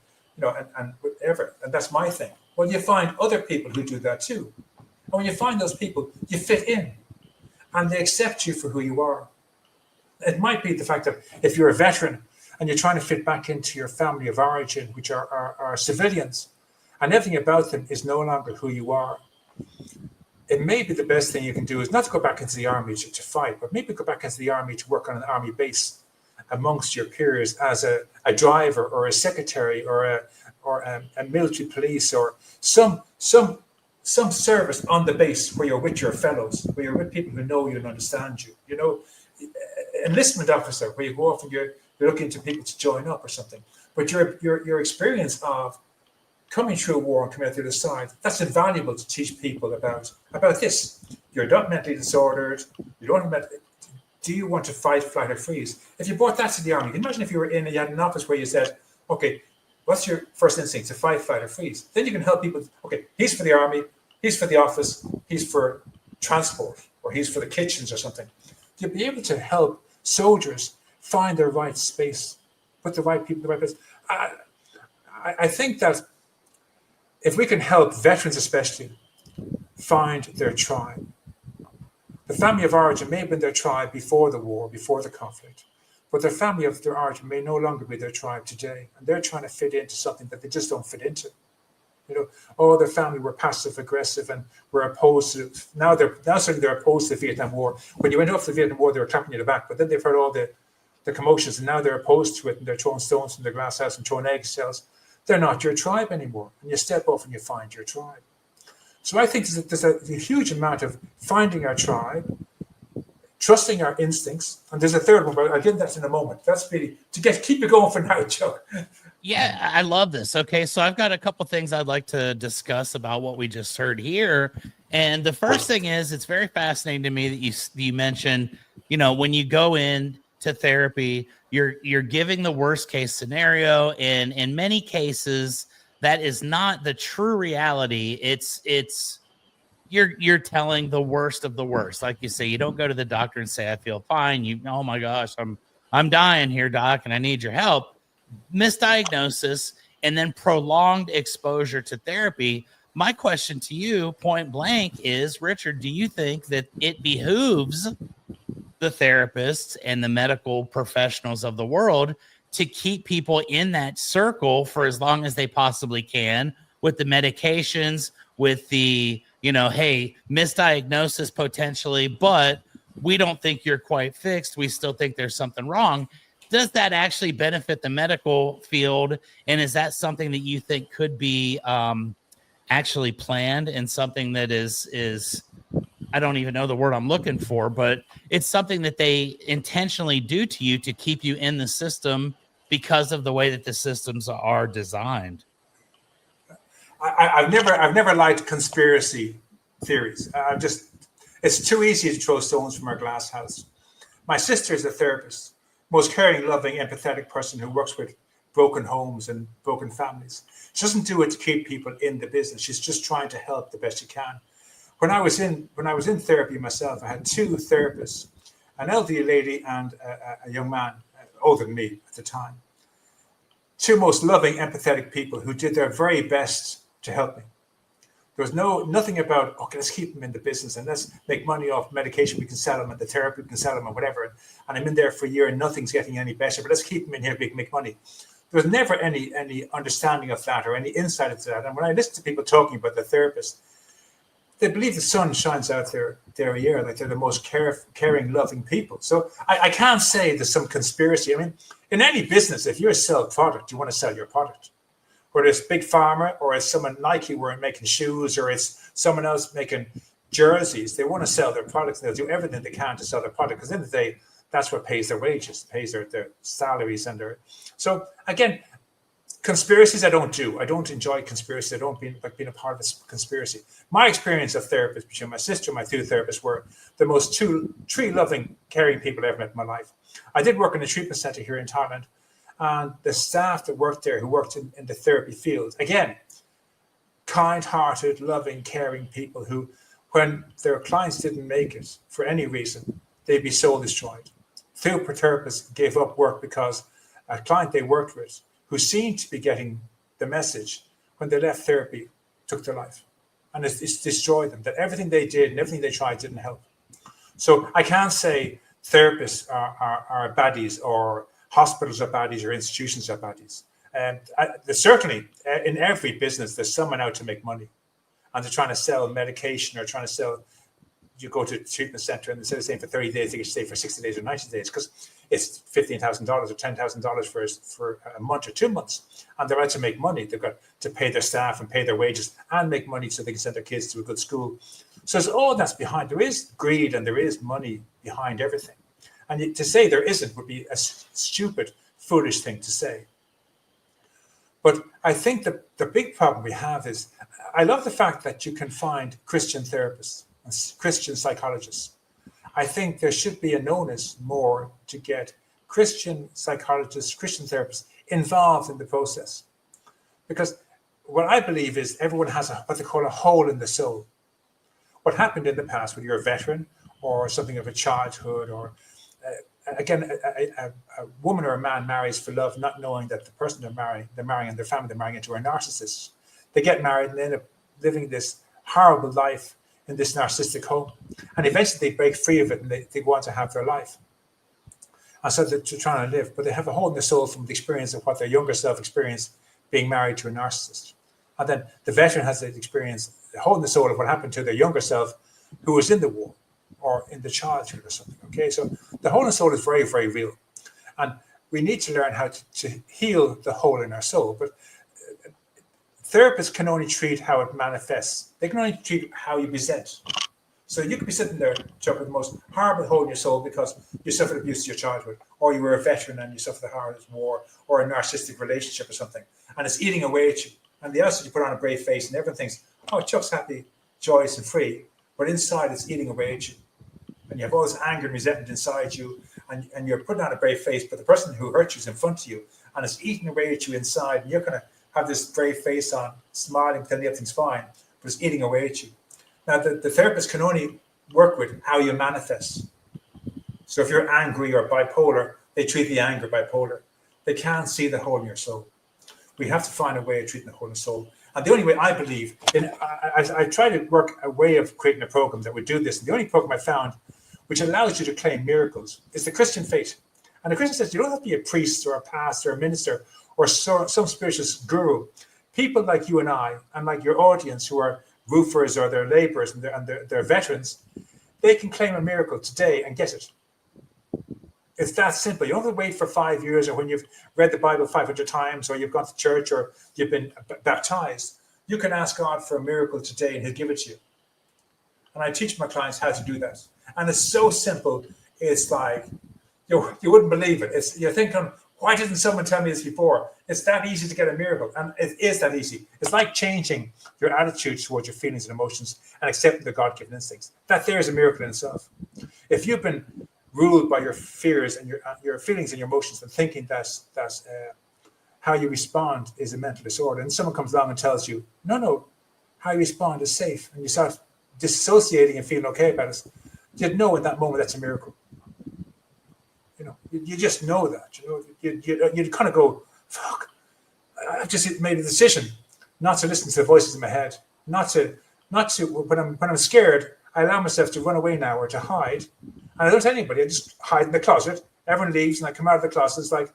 whatever. And that's my thing. Well, you find other people who do that too. And when you find those people, you fit in. And they accept you for who you are. It might be the fact that if you're a veteran and you're trying to fit back into your family of origin, which are civilians, and everything about them is no longer who you are, it may be the best thing you can do is not to go back into the army to fight, but maybe go back into the army to work on an army base amongst your peers as a driver or a secretary or a military police or some service on the base where you're with your fellows, where you're with people who know you and understand you. You know, enlistment officer, where you go off and you're looking to people to join up or something. But your experience of coming through a war and coming out the other side, that's invaluable to teach people about this. You're not mentally disordered. You don't have do you want to fight, flight, or freeze? If you brought that to the army, imagine if you were in and you had an office where you said, okay, what's your first instinct? To fight, flight, or freeze? Then you can help people. Okay, he's for the army, he's for the office, he's for transport, or he's for the kitchens or something. You'll be able to help soldiers find their right space, put the right people in the right place. I think that if we can help veterans especially find their tribe, the family of origin may have been their tribe before the war, before the conflict, but their family of their origin may no longer be their tribe today, and they're trying to fit into something that they just don't fit into. You know, oh, their family were passive aggressive and were opposed to. Now suddenly they're opposed to the Vietnam War. When you went off the Vietnam War, they were clapping you the back, but then they've heard all the commotions, and now they're opposed to it, and they're throwing stones from their glass house and throwing eggshells. They're not your tribe anymore, and you step off and you find your tribe. So I think there's a huge amount of finding our tribe, trusting our instincts, and there's a third one, but I'll get that in a moment. That's really to keep you going for now, Joe. Yeah, I love this. Okay, so I've got a couple things I'd like to discuss about what we just heard here. And the first thing is, it's very fascinating to me that you mentioned, when you go in to therapy, you're giving the worst case scenario, and in many cases, that is not the true reality. It's you're telling the worst of the worst. Like you say, you don't go to the doctor and say, I feel fine. Oh my gosh, I'm dying here, doc, and I need your help. Misdiagnosis and then prolonged exposure to therapy. My question to you, point blank, is, Richard, do you think that it behooves the therapists and the medical professionals of the world to keep people in that circle for as long as they possibly can with the medications, with the, hey, misdiagnosis potentially, but we don't think you're quite fixed. We still think there's something wrong. Does that actually benefit the medical field? And is that something that you think could be actually planned, and something that is I don't even know the word I'm looking for, but it's something that they intentionally do to you to keep you in the system because of the way that the systems are designed? I've never liked conspiracy theories. It's too easy to throw stones from our glass house. My sister is a therapist, most caring, loving, empathetic person who works with broken homes and broken families. She doesn't do it to keep people in the business. She's just trying to help the best she can. When I was in therapy myself, I had two therapists, an elderly lady and a young man, older than me at the time. Two most loving, empathetic people who did their very best to help me. There was nothing about, okay, let's keep them in the business and let's make money off medication. We can sell them and the therapy, we can sell them and whatever. And I'm in there for a year and nothing's getting any better, but let's keep them in here, we can make money. There was never any understanding of that or any insight into that. And when I listen to people talking about the therapist, they believe the sun shines out their ear, like they're the most caring, loving people. So I can't say there's some conspiracy. I mean, in any business, if you sell a product, you want to sell your product. Whether it's Big Pharma or it's someone Nike where making shoes or it's someone else making jerseys, they want to sell their products. They'll do everything they can to sell their product because at the end of the day, that's what pays their wages, pays their salaries and their. So again, conspiracies I don't do. I don't enjoy conspiracies. I don't like being a part of a conspiracy. My experience of therapists between my sister and my two therapists were the most tree loving, caring people I ever met in my life. I did work in a treatment center here in Thailand. And the staff that worked there, who worked in the therapy field, again, kind-hearted, loving, caring people who, when their clients didn't make it for any reason, they'd be soul destroyed. Few therapists gave up work because a client they worked with, who seemed to be getting the message, when they left therapy, took their life. And it's destroyed them, that everything they did and everything they tried didn't help. So I can't say therapists are baddies or hospitals are baddies or institutions are baddies. There's certainly, in every business, there's someone out to make money. And they're trying to sell medication or trying to sell, you go to a treatment center and instead of staying for 30 days, they can stay for 60 days or 90 days because it's $15,000 or $10,000 for a month or 2 months. And they're out to make money. They've got to pay their staff and pay their wages and make money so they can send their kids to a good school. So it's all that's behind. There is greed and there is money behind everything. And to say there isn't would be a stupid, foolish thing to say. But I think the big problem we have is, I love the fact that you can find Christian therapists and Christian psychologists. I think there should be an onus more to get Christian psychologists, Christian therapists involved in the process. Because what I believe is everyone has what they call a hole in the soul. What happened in the past, whether you're a veteran or something of a childhood or again, a woman or a man marries for love, not knowing that the person they're marrying and their family they're marrying into are narcissists. They get married and they end up living this horrible life in this narcissistic home. And eventually they break free of it and they go on to have their life. And so they're trying to live, but they have a hole in their soul from the experience of what their younger self experienced being married to a narcissist. And then the veteran has the experience, the hole in the soul of what happened to their younger self who was in the war or in the childhood or something. Okay, so the hole in the soul is very, very real. And we need to learn how to heal the hole in our soul. But therapists can only treat how it manifests. They can only treat how you present. So you could be sitting there, Chuck, with the most horrible hole in your soul because you suffered abuse in your childhood, or you were a veteran and you suffered the horrors of war, or a narcissistic relationship or something, and it's eating away at you. And the outside you put on a brave face and everyone thinks, oh, Chuck's happy, joyous and free. But inside it's eating away at you. And you have all this anger and resentment inside you, and you're putting on a brave face, but the person who hurt you is in front of you, and it's eating away at you inside, and you're going to have this brave face on, smiling, telling you everything's fine, but it's eating away at you. Now, the therapist can only work with how you manifest. So if you're angry or bipolar, they treat the anger bipolar. They can't see the hole in your soul. We have to find a way of treating the hole in the soul. And the only way I believe, I try to work a way of creating a program that would do this. And the only program I found which allows you to claim miracles is the Christian faith. And the Christian says you don't have to be a priest or a pastor or a minister or some spiritual guru. People like you and I, and like your audience who are roofers or they're laborers and they're veterans, they can claim a miracle today and get it. It's that simple. You don't have to wait for 5 years or when you've read the Bible 500 times or you've gone to church or you've been baptized. You can ask God for a miracle today and he'll give it to you. And I teach my clients how to do that. And it's so simple. It's like, you wouldn't believe it. You're thinking, Why didn't someone tell me this before? It's that easy to get a miracle. And it is that easy. It's like changing your attitude towards your feelings and emotions and accepting the God-given instincts. That there is a miracle in itself. If you've been ruled by your fears and your feelings and your emotions and thinking that's how you respond is a mental disorder, and someone comes along and tells you, no, how you respond is safe, and you start dissociating and feeling okay about it, you'd know in that moment that's a miracle. You just know that. You kind of go, fuck, I've just made a decision not to listen to the voices in my head, not to when I'm scared, I allow myself to run away now or to hide. And I don't tell anybody, I just hide in the closet. Everyone leaves and I come out of the closet. It's like,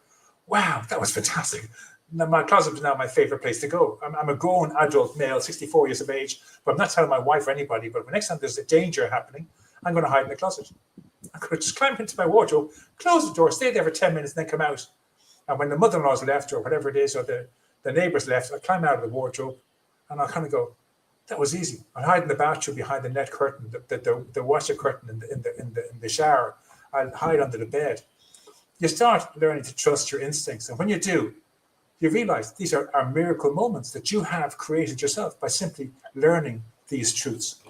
wow, that was fantastic. My closet is now my favorite place to go. I'm a grown adult male, 64 years of age, but I'm not telling my wife or anybody, but the next time there's a danger happening, I'm going to hide in the closet. I could just climb into my wardrobe, close the door, stay there for 10 minutes, and then come out. And when the mother-in-law's left or whatever it is, or the neighbor's left, I climb out of the wardrobe and I'll kind of go, that was easy. I'll hide in the bathroom behind the net curtain, the washer curtain in the shower. I'll hide under the bed. You start learning to trust your instincts. And when you do, you realize these are miracle moments that you have created yourself by simply learning these truths.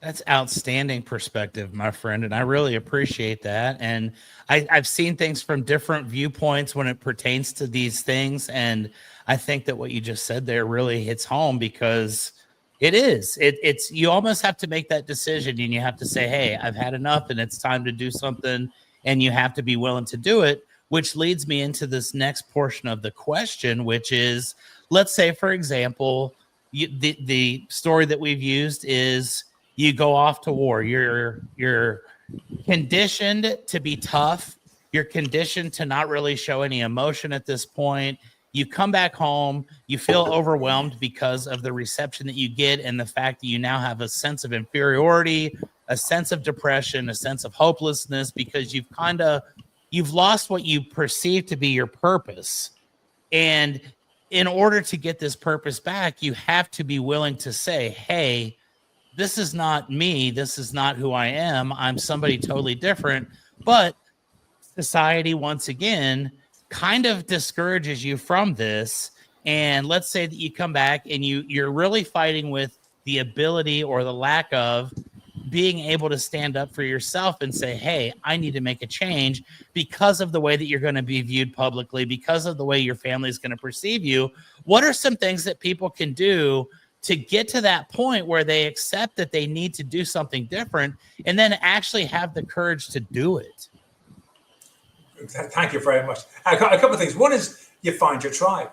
That's outstanding perspective, my friend, and I really appreciate that. And I've seen things from different viewpoints when it pertains to these things, and I think that what you just said there really hits home, because it's you almost have to make that decision, and you have to say, hey, I've had enough and it's time to do something, and you have to be willing to do it, which leads me into this next portion of the question, which is, let's say, for example, the story that we've used is you go off to war. You're conditioned to be tough. You're conditioned to not really show any emotion at this point. You come back home, you feel overwhelmed because of the reception that you get and the fact that you now have a sense of inferiority, a sense of depression, a sense of hopelessness, because you've lost what you perceive to be your purpose. And in order to get this purpose back, you have to be willing to say, hey, this is not me. This is not who I am. I'm somebody totally different. But society, once again, kind of discourages you from this. And let's say that you come back and you're really fighting with the ability or the lack of being able to stand up for yourself and say, hey, I need to make a change because of the way that you're going to be viewed publicly, because of the way your family is going to perceive you. What are some things that people can do to get to that point where they accept that they need to do something different and then actually have the courage to do it? Thank you very much. A couple of things. One is you find your tribe.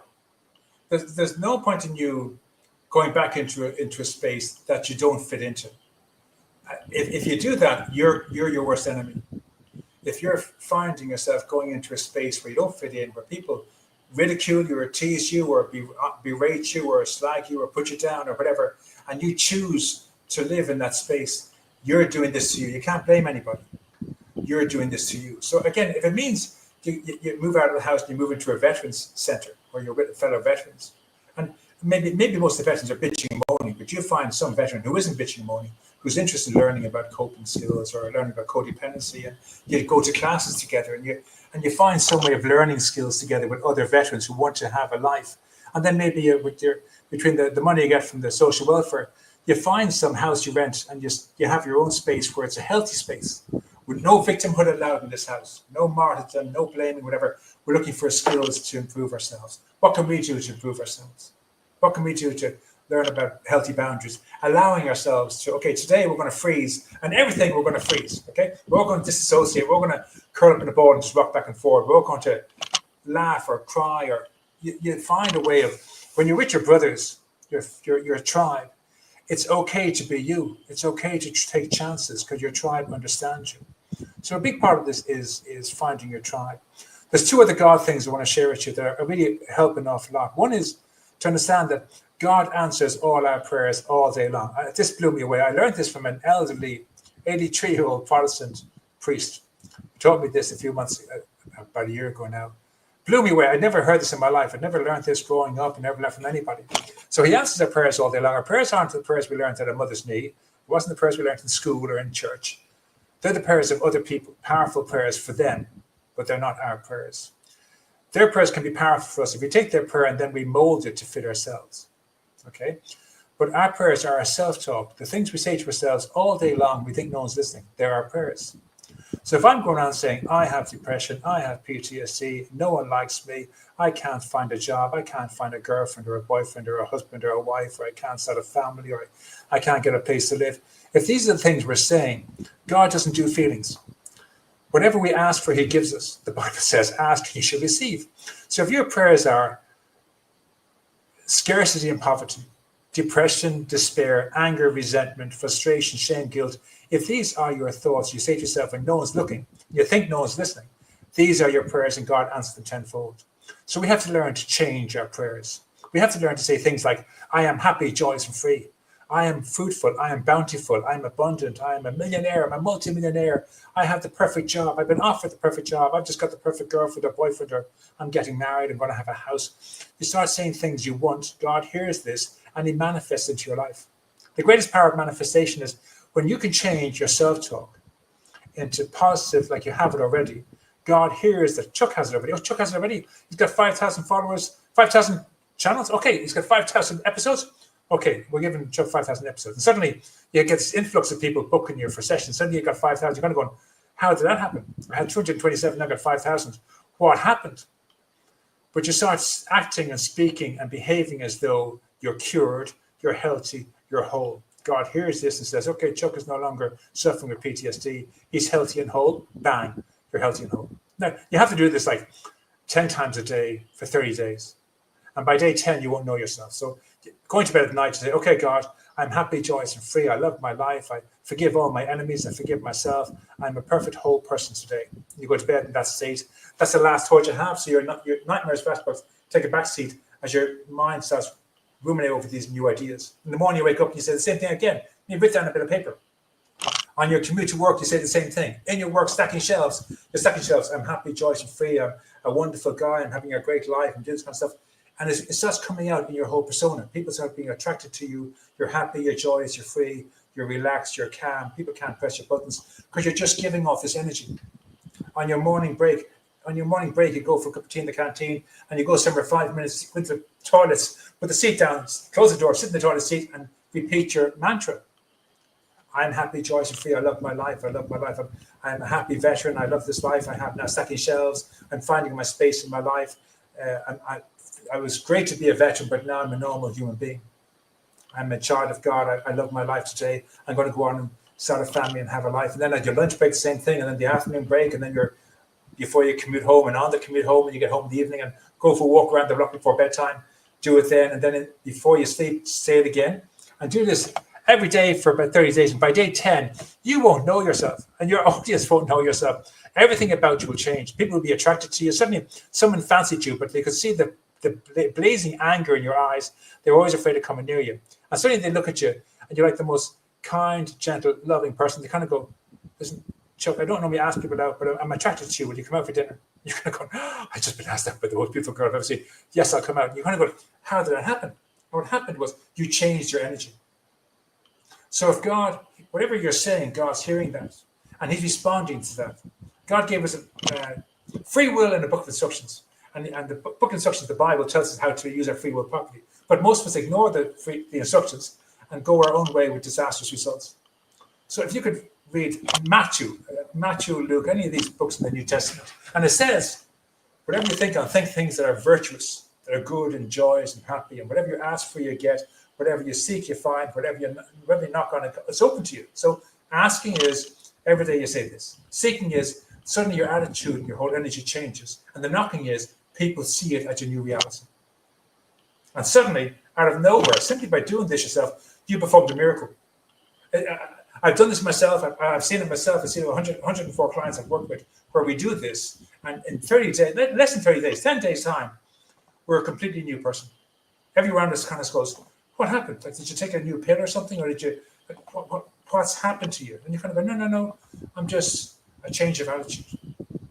There's no point in you going back into a space that you don't fit into. If you do that, you're your worst enemy. If you're finding yourself going into a space where you don't fit in, where people ridicule you or tease you or berate you or slag you or put you down or whatever, and you choose to live in that space, you're doing this to you. You can't blame anybody. You're doing this to you. So again, if it means you move out of the house and you move into a veterans center where you're with fellow veterans, and maybe most of the veterans are bitching and moaning, but you find some veteran who isn't bitching and moaning, who's interested in learning about coping skills or learning about codependency, and you go to classes together and you find some way of learning skills together with other veterans who want to have a life. And then maybe between the money you get from the social welfare, you find some house you rent and you have your own space where it's a healthy space with no victimhood allowed in this house, no martyrdom, no blaming, whatever. We're looking for skills to improve ourselves. What can we do to improve ourselves? What can we do to learn about healthy boundaries? Allowing ourselves to, okay, today we're going to freeze, and everything we're going to freeze, okay? We're all going to disassociate. We're going to curl up in a ball and just rock back and forth. We're all going to laugh or cry, or you find a way of, when you're with your brothers, your tribe, it's okay to be you. It's okay to take chances because your tribe understands you. So a big part of this is finding your tribe. There's two other God things I want to share with you that are really help an awful lot. One is to understand that God answers all our prayers all day long. This blew me away. I learned this from an elderly 83-year-old Protestant priest. He taught me this a few months, about a year ago now. Blew me away. I'd never heard this in my life. I'd never learned this growing up and never learned from anybody. So he answers our prayers all day long. Our prayers aren't the prayers we learned at our mother's knee. It wasn't the prayers we learned in school or in church. They're the prayers of other people, powerful prayers for them. but they're not our prayers. Their prayers can be powerful for us if we take their prayer and then we mold it to fit ourselves. Okay? But our prayers are our self-talk. The things we say to ourselves all day long, we think no one's listening. They're our prayers. So if I'm going around saying, I have depression, I have PTSD, no one likes me, I can't find a job, I can't find a girlfriend or a boyfriend or a husband or a wife, or I can't start a family, or I can't get a place to live. If these are the things we're saying, God doesn't do feelings. Whatever we ask for, he gives us. The Bible says, ask and you shall receive. So if your prayers are scarcity and poverty, depression, despair, anger, resentment, frustration, shame, guilt, if these are your thoughts, you say to yourself, when no one's looking, you think no one's listening, these are your prayers and God answers them tenfold. So we have to learn to change our prayers. We have to learn to say things like, I am happy, joyous, and free. I am fruitful, I am bountiful, I am abundant, I am a millionaire, I'm a multimillionaire, I have the perfect job, I've been offered the perfect job, I've just got the perfect girlfriend or boyfriend, or I'm getting married, I'm going to have a house. You start saying things you want, God hears this, and he manifests into your life. The greatest power of manifestation is when you can change your self-talk into positive, like you have it already. God hears that. Chuck has it already. Oh, Chuck has it already. He's got 5,000 followers, 5,000 channels. Okay, he's got 5,000 episodes. Okay, we're giving Chuck 5,000 episodes. And suddenly you get this influx of people booking you for sessions. Suddenly you got 5,000. You're kind of going, how did that happen? I had 227, now I got 5,000. What happened? But you start acting and speaking and behaving as though you're cured, you're healthy, you're whole. God hears this and says, okay, Chuck is no longer suffering with PTSD. He's healthy and whole. Bang, you're healthy and whole. Now, you have to do this like 10 times a day for 30 days. And by day 10, you won't know yourself. So going to bed at night to say, okay, God, I'm happy, joyous, and free. I love my life. I forgive all my enemies. I forgive myself. I'm a perfect whole person today. You go to bed in that state. That's the last thought you have. So your nightmares, flashbacks take a back seat as your mind starts ruminate over these new ideas. In the morning you wake up and you say the same thing again. You write down a bit of paper. On your commute to work, you say the same thing. In your work, stacking shelves. You're stacking shelves. I'm happy, joyous, and free. I'm a wonderful guy. I'm having a great life. I'm doing this kind of stuff. And it starts coming out in your whole persona. People start being attracted to you. You're happy, you're joyous, you're free, you're relaxed, you're calm. People can't press your buttons because you're just giving off this energy. On your morning break, you go for a cup of tea in the canteen and you go somewhere 5 minutes, go to the toilets, put the seat down, close the door, sit in the toilet seat and repeat your mantra. I'm happy, joyous, and free. I love my life. I love my life. I'm a happy veteran. I love this life. I have now stacking shelves. I'm finding my space in my life. I was great to be a veteran, but now I'm a normal human being. I'm a child of God. I love my life today. I'm going to go on and start a family and have a life. And then at your lunch break, the same thing. And then the afternoon break. And then before you commute home and on the commute home and you get home in the evening and go for a walk around the block before bedtime, do it then. And then before you sleep, say it again. And do this every day for about 30 days. And by day 10, you won't know yourself. And your audience won't know yourself. Everything about you will change. People will be attracted to you. Suddenly, someone fancied you, but they could see the blazing anger in your eyes. They were always afraid of coming near you. And suddenly they look at you and you're like the most kind, gentle, loving person. They kind of go, listen, Chuck, I don't normally ask people out, but I'm attracted to you. Will you come out for dinner? You're kind of going, oh, I've just been asked out by the most beautiful girl I've ever seen. Yes, I'll come out. And you kind of go, how did that happen? And what happened was you changed your energy. So if God, whatever you're saying, God's hearing that and he's responding to that. God gave us free will in the book of instructions. And the book of instructions, the Bible tells us how to use our free will properly. But most of us ignore the instructions and go our own way with disastrous results. So if you could read Matthew, Luke, any of these books in the New Testament, and it says, whatever you think on, think things that are virtuous, that are good and joyous and happy, and whatever you ask for, you get. Whatever you seek, you find. Whatever you knock on, it's open to you. So asking is, every day you say this. Seeking is, suddenly your attitude and your whole energy changes. And the knocking is, people see it as your new reality. And suddenly, out of nowhere, simply by doing this yourself, you performed a miracle. I've done this myself. I've seen it myself. I've seen it 104 clients I've worked with where we do this. And in 30 days, less than 30 days, 10 days time, we're a completely new person. Everyone around us kind of goes, what happened? Like, did you take a new pill or something? Or did you, what's happened to you? And you kind of go, no, I'm just a change of attitude.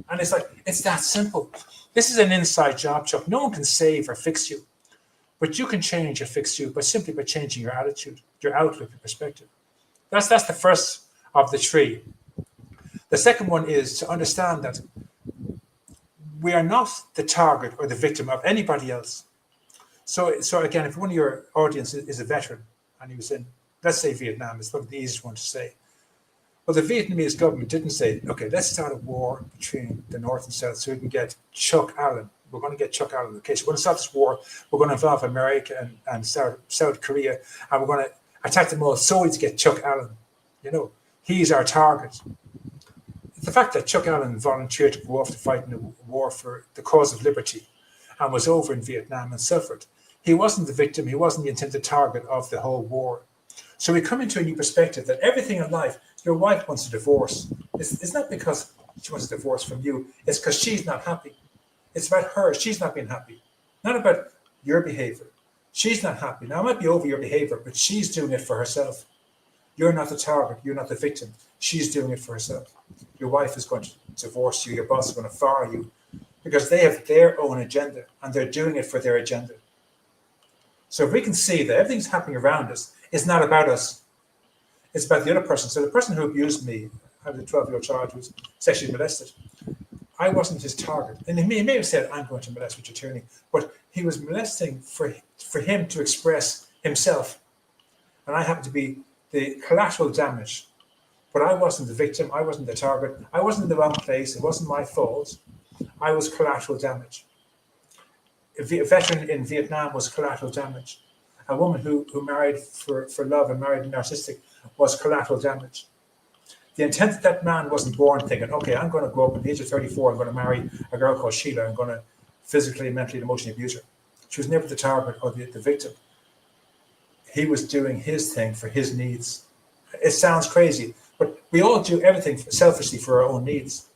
And it's like, it's that simple. This is an inside job, Chuck. No one can save or fix you. But you can change or fix you simply by changing your attitude, your outlook, your perspective. That's the first of the three. The second one is to understand that we are not the target or the victim of anybody else. So again, if one of your audience is a veteran and he was in, let's say Vietnam, it's probably the easiest one to say. Well, the Vietnamese government didn't say, okay, let's start a war between the North and South so we can get Chuck Allen. We're going to get Chuck Allen. Okay, so we're going to start this war. We're going to involve America and South Korea, and we're going to attack them all solely to get Chuck Allen. You know, he's our target. The fact that Chuck Allen volunteered to go off to fight in a war for the cause of liberty and was over in Vietnam and suffered, he wasn't the victim. He wasn't the intended target of the whole war. So we come into a new perspective that everything in life, your wife wants a divorce. It's not because she wants a divorce from you. It's because she's not happy. It's about her. She's not being happy. Not about your behavior. She's not happy. Now, I might be over your behavior, but she's doing it for herself. You're not the target. You're not the victim. She's doing it for herself. Your wife is going to divorce you. Your boss is going to fire you because they have their own agenda and they're doing it for their agenda. So if we can see that everything's happening around us, it's not about us. It's about the other person. So the person who abused me, I was a 12-year-old child who was sexually molested. I wasn't his target. And he may have said, I'm going to molest Richard Tierney, but he was molesting for him to express himself. And I happened to be the collateral damage. But I wasn't the victim. I wasn't the target. I wasn't in the wrong place. It wasn't my fault. I was collateral damage. A veteran in Vietnam was collateral damage. A woman who married for love and married narcissistic was collateral damage. The intent that man wasn't born thinking, okay, I'm going to grow up at the age of 34, I'm going to marry a girl called Sheila, I'm going to physically, mentally, and emotionally abuse her. She was never the target or the victim. He was doing his thing for his needs. It sounds crazy, but we all do everything selfishly for our own needs.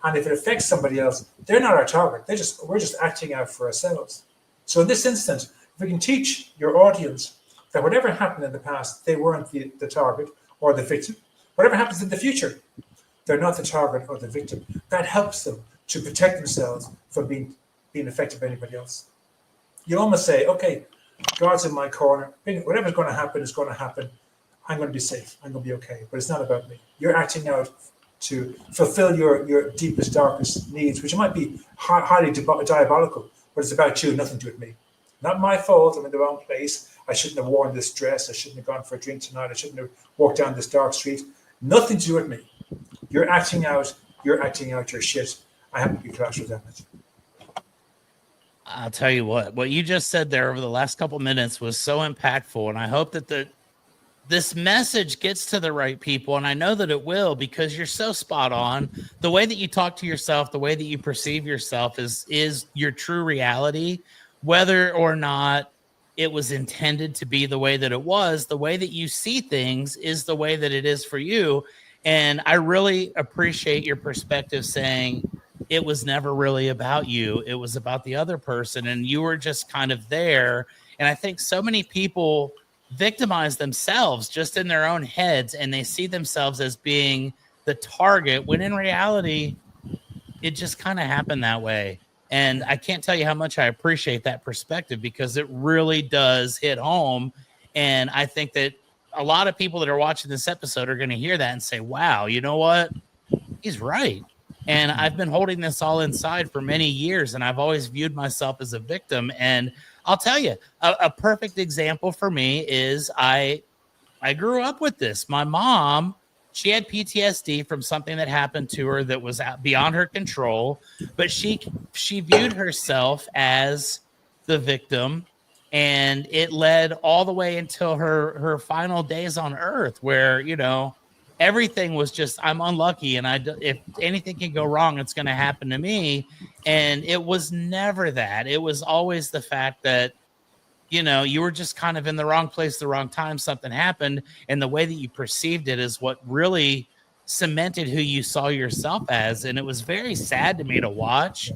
And if it affects somebody else, they're not our target. We're just acting out for ourselves. So in this instance, if we can teach your audience that whatever happened in the past, they weren't the target or the victim. Whatever happens in the future, they're not the target or the victim. That helps them to protect themselves from being affected by anybody else. You almost say, okay, God's in my corner. Whatever's going to happen is going to happen. I'm going to be safe. I'm going to be okay. But it's not about me. You're acting out to fulfill your deepest, darkest needs, which might be highly diabolical, but it's about you, nothing to do with me. Not my fault. I'm in the wrong place. I shouldn't have worn this dress. I shouldn't have gone for a drink tonight. I shouldn't have walked down this dark street. Nothing to do with me. You're acting out your shit. I happen to be collateral damage. I'll tell you what you just said there over the last couple minutes was so impactful. And I hope that this message gets to the right people. And I know that it will, because you're so spot on. The way that you talk to yourself, the way that you perceive yourself is your true reality, whether or not it was intended to be the way that it was. The way that you see things is the way that it is for you. And I really appreciate your perspective saying it was never really about you. It was about the other person. And you were just kind of there. And I think so many people victimize themselves just in their own heads, and they see themselves as being the target, when in reality, it just kind of happened that way. And I can't tell you how much I appreciate that perspective, because it really does hit home. And I think that a lot of people that are watching this episode are going to hear that and say, wow, you know what? He's right. And I've been holding this all inside for many years, and I've always viewed myself as a victim. And I'll tell you, a perfect example for me is I grew up with this. My mom, she had PTSD from something that happened to her that was beyond her control, but she viewed herself as the victim, and it led all the way until her final days on earth, where, you know, everything was just, I'm unlucky, and if anything can go wrong, it's going to happen to me. And it was never that. It was always the fact that, you know, you were just kind of in the wrong place, the wrong time, something happened, and the way that you perceived it is what really cemented who you saw yourself as. And it was very sad to me to watch.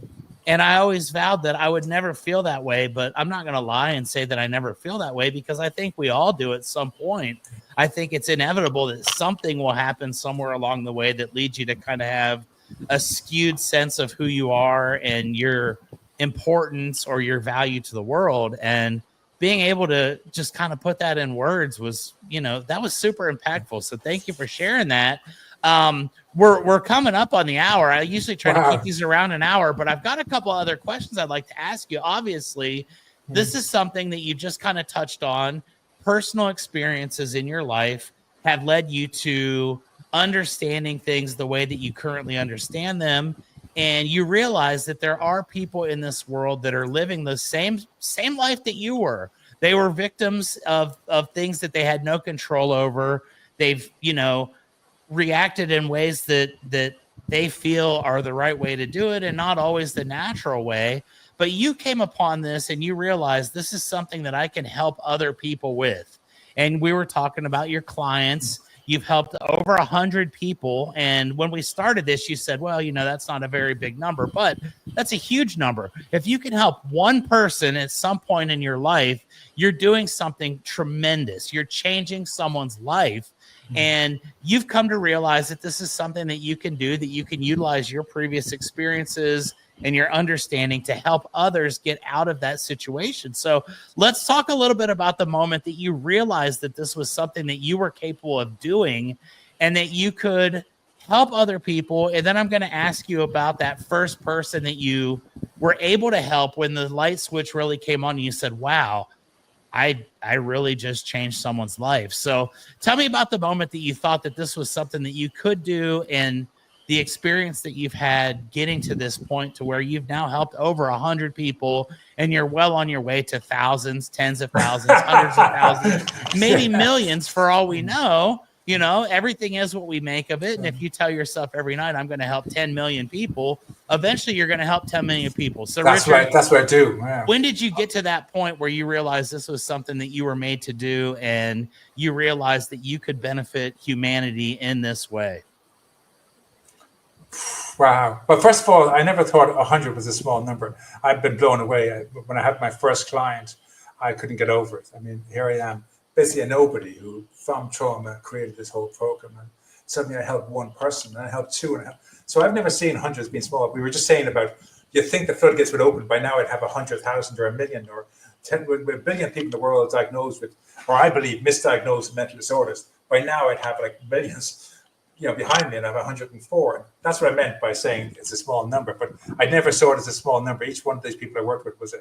And I always vowed that I would never feel that way, but I'm not going to lie and say that I never feel that way, because I think we all do at some point. I think it's inevitable that something will happen somewhere along the way that leads you to kind of have a skewed sense of who you are and your importance or your value to the world. And being able to just kind of put that in words was, you know, that was super impactful. So thank you for sharing that. We're coming up on the hour. I usually try to Wow. keep these around an hour, but I've got a couple other questions I'd like to ask you. Obviously, this is something that you just kind of touched on. Personal experiences in your life have led you to understanding things the way that you currently understand them, and you realize that there are people in this world that are living the same life that you were. They were victims of things that they had no control over. They've, reacted in ways that they feel are the right way to do it and not always the natural way. But you came upon this and you realized this is something that I can help other people with. And we were talking about your clients. You've helped over 100 people. And when we started this, you said, well, that's not a very big number, but that's a huge number. If you can help one person at some point in your life, you're doing something tremendous. You're changing someone's life. And you've come to realize that this is something that you can do, that you can utilize your previous experiences and your understanding to help others get out of that situation. So let's talk a little bit about the moment that you realized that this was something that you were capable of doing and that you could help other people. And then I'm going to ask you about that first person that you were able to help when the light switch really came on and you said, wow, I really just changed someone's life. So tell me about the moment that you thought that this was something that you could do and the experience that you've had getting to this point to where you've now helped over 100 people and you're well on your way to thousands, tens of thousands, hundreds of thousands, maybe millions for all we know. Everything is what we make of it. And if you tell yourself every night, I'm going to help 10 million people, eventually you're going to help 10 million people. So that's Richard, right. That's what I do. Yeah. When did you get to that point where you realized this was something that you were made to do and you realized that you could benefit humanity in this way? Wow. But first of all, I never thought 100 was a small number. I've been blown away. When I had my first client, I couldn't get over it. I mean, here I am, basically a nobody who from trauma created this whole program. And suddenly I helped one person and I helped two. So I've never seen hundreds being small. We were just saying about, you think the floodgates would open by now, I'd have 100,000 or a million or 10, with a billion people in the world diagnosed with, or I believe misdiagnosed with mental disorders. By now I'd have like millions, behind me, and I have 104. And that's what I meant by saying it's a small number, but I never saw it as a small number. Each one of these people I worked with was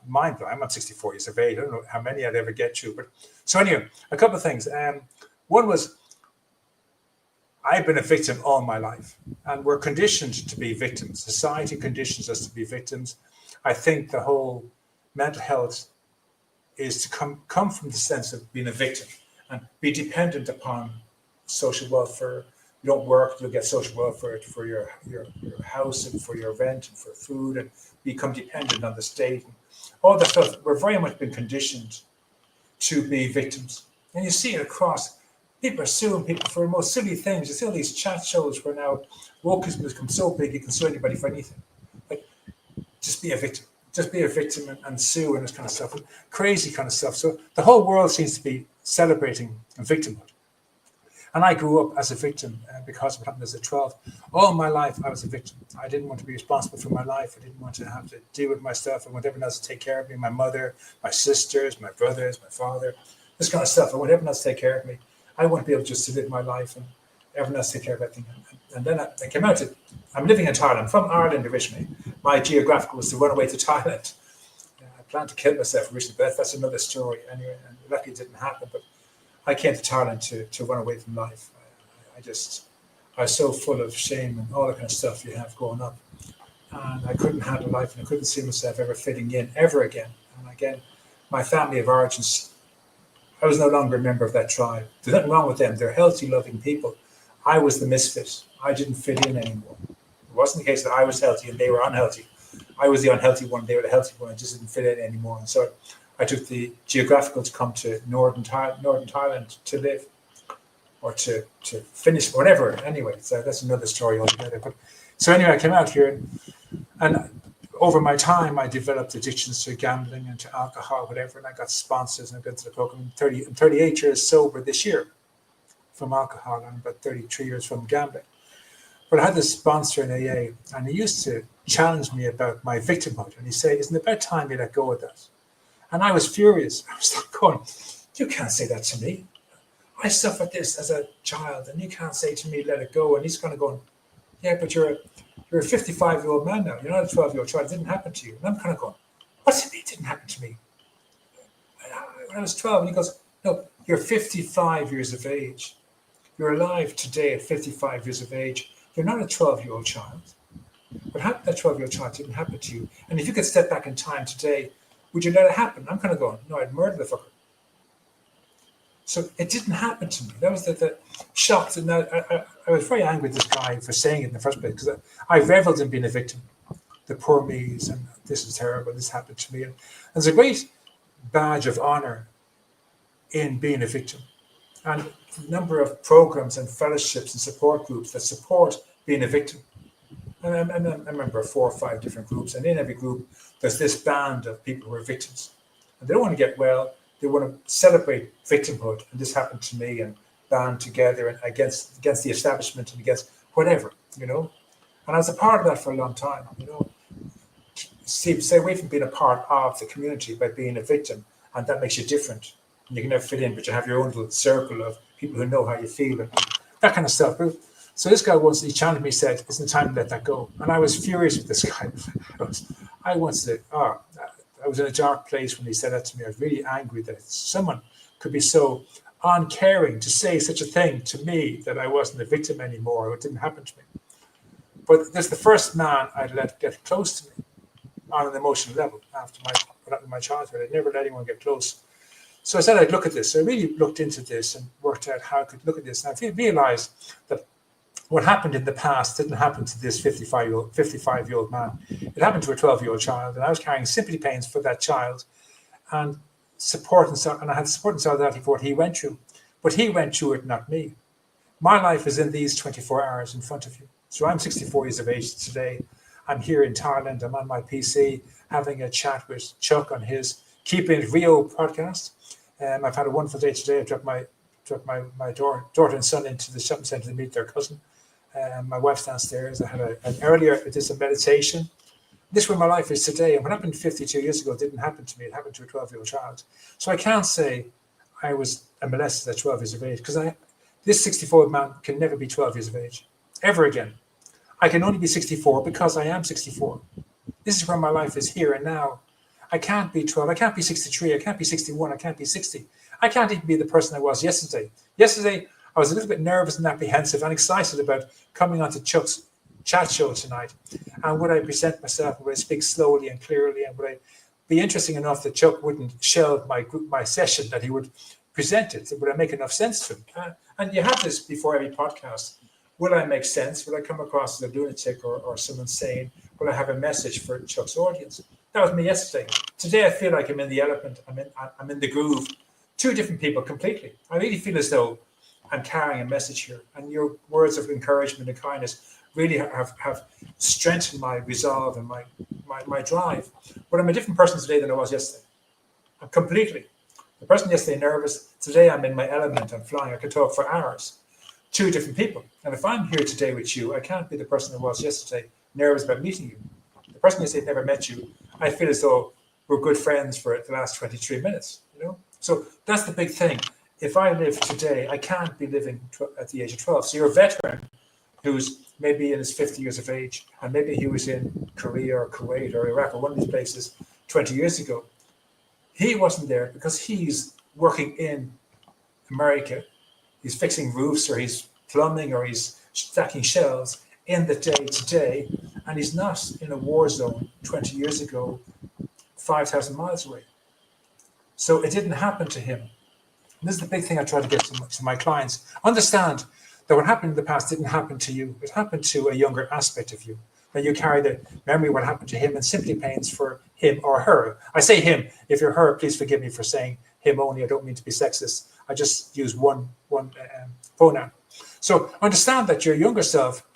mind blowing. I'm not 64 years of age. I don't know how many I'd ever get to. But so anyway, a couple of things. One was, I've been a victim all my life, and we're conditioned to be victims. Society conditions us to be victims. I think the whole mental health is to come from the sense of being a victim and be dependent upon social welfare. You don't work, you'll get social welfare for your house and for your rent and for food, and become dependent on the state. And all that stuff. We're very much been conditioned to be victims. And you see it across. People are suing people for the most silly things. You see all these chat shows where now wokeism has become so big you can sue anybody for anything. Like, just be a victim. Just be a victim and sue and this kind of stuff. And crazy kind of stuff. So the whole world seems to be celebrating victimhood. And I grew up as a victim because of what happened as a 12. All my life, I was a victim. I didn't want to be responsible for my life. I didn't want to have to deal with my stuff. I want everyone else to take care of me. My mother, my sisters, my brothers, my father, this kind of stuff. I want everyone else to take care of me. I want to be able just to live my life and everyone else take care of everything. And then I came out to, I'm living in Thailand. I'm from Ireland originally. My geographical was to run away to Thailand. I planned to kill myself originally, but that's another story anyway. And luckily it didn't happen. But I came to Thailand to run away from life. I was so full of shame and all that kind of stuff you have growing up. And I couldn't handle life and I couldn't see myself ever fitting in ever again. And again, my family of origins, I was no longer a member of that tribe. There's nothing wrong with them. They're healthy, loving people. I was the misfit. I didn't fit in anymore. It wasn't the case that I was healthy and they were unhealthy. I was the unhealthy one, they were the healthy one. I just didn't fit in anymore. And so I took the geographical to come to northern Thailand to live or to finish, whatever. Anyway, so that's another story altogether. But so anyway, I came out here and over my time, I developed addictions to gambling and to alcohol, whatever, and I got sponsors and I got to the program. I'm 38 years sober this year from alcohol and about 33 years from gambling. But I had this sponsor in AA and he used to challenge me about my victimhood. And he'd say, isn't it about time you let go of that? And I was furious. I was going, you can't say that to me. I suffered this as a child, and you can't say to me, let it go. And he's kind of going, yeah, but you're a 55-year-old man now. You're not a 12-year-old child. It didn't happen to you. And I'm kind of going, what's it mean it didn't happen to me? When I was 12, and he goes, no, you're 55 years of age. You're alive today at 55 years of age. You're not a 12-year-old child. What happened to that 12-year-old child didn't happen to you. And if you could step back in time today, would you let it happen? I'm kind of going, no, I'd murder the fucker. So it didn't happen to me. That was the shock. And I was very angry with this guy for saying it in the first place, because I reveled in being a victim. The poor me's, and this is terrible, this happened to me. And there's a great badge of honor in being a victim. And the number of programs and fellowships and support groups that support being a victim. And I remember 4 or 5 different groups, and in every group, there's this band of people who are victims. And they don't want to get well. They want to celebrate victimhood, and this happened to me, and band together and against the establishment and against whatever, And I was a part of that for a long time, Stay away from being a part of the community by being a victim, and that makes you different. And you can never fit in, but you have your own little circle of people who know how you feel and that kind of stuff. So this guy he challenged me, said, "Isn't it time to let that go?" And I was furious with this guy. I was in a dark place when he said that to me. I was really angry that someone could be so uncaring to say such a thing to me, that I wasn't a victim anymore. It didn't happen to me. But there's the first man I'd let get close to me on an emotional level after my childhood. I'd never let anyone get close. So I said I'd look at this. So I really looked into this and worked out how I could look at this. And I realized that what happened in the past didn't happen to this 55-year-old man. It happened to a 12-year-old child, and I was carrying sympathy pains for that child, and I had support and solidarity for what he went through. But he went through it, not me. My life is in these 24 hours in front of you. So I'm 64 years of age today. I'm here in Thailand. I'm on my PC having a chat with Chuck on his Keepin It Rio podcast. I've had a wonderful day today. I dropped my daughter and son into the shopping centre to meet their cousin. My wife's downstairs. I had did some meditation. This is where my life is today. And what happened 52 years ago didn't happen to me. It happened to a 12-year-old child. So I can't say I was molested at 12 years of age, because this 64-year-old man can never be 12 years of age, ever again. I can only be 64 because I am 64. This is where my life is here and now. I can't be 12. I can't be 63. I can't be 61. I can't be 60. I can't even be the person I was yesterday. Yesterday, I was a little bit nervous and apprehensive and excited about coming onto Chuck's chat show tonight. And would I present myself? Would I speak slowly and clearly? And would I be interesting enough that Chuck wouldn't shelve my session, that he would present it? Would I make enough sense to him? And you have this before every podcast. Will I make sense? Will I come across as a lunatic or someone sane? Will I have a message for Chuck's audience? That was me yesterday. Today, I feel like I'm in the element. I'm in the groove. 2 different people completely. I really feel as though I'm carrying a message here, and your words of encouragement and kindness really have strengthened my resolve and my drive. But I'm a different person today than I was yesterday. I'm completely. The person yesterday nervous. Today, I'm in my element. I'm flying. I could talk for hours. 2 different people. And if I'm here today with you, I can't be the person I was yesterday, nervous about meeting you. The person yesterday never met you. I feel as though we're good friends for the last 23 minutes. So that's the big thing. If I live today, I can't be living at the age of 12. So you're a veteran who's maybe in his 50 years of age, and maybe he was in Korea or Kuwait or Iraq or one of these places 20 years ago. He wasn't there because he's working in America. He's fixing roofs, or he's plumbing, or he's stacking shelves in the day to day, and he's not in a war zone 20 years ago, 5,000 miles away. So it didn't happen to him. And this is the big thing I try to get to my clients. Understand that what happened in the past didn't happen to you. It happened to a younger aspect of you. And you carry the memory of what happened to him and sympathy pains for him or her. I say him. If you're her, please forgive me for saying him only. I don't mean to be sexist. I just use one pronoun. So understand that your younger self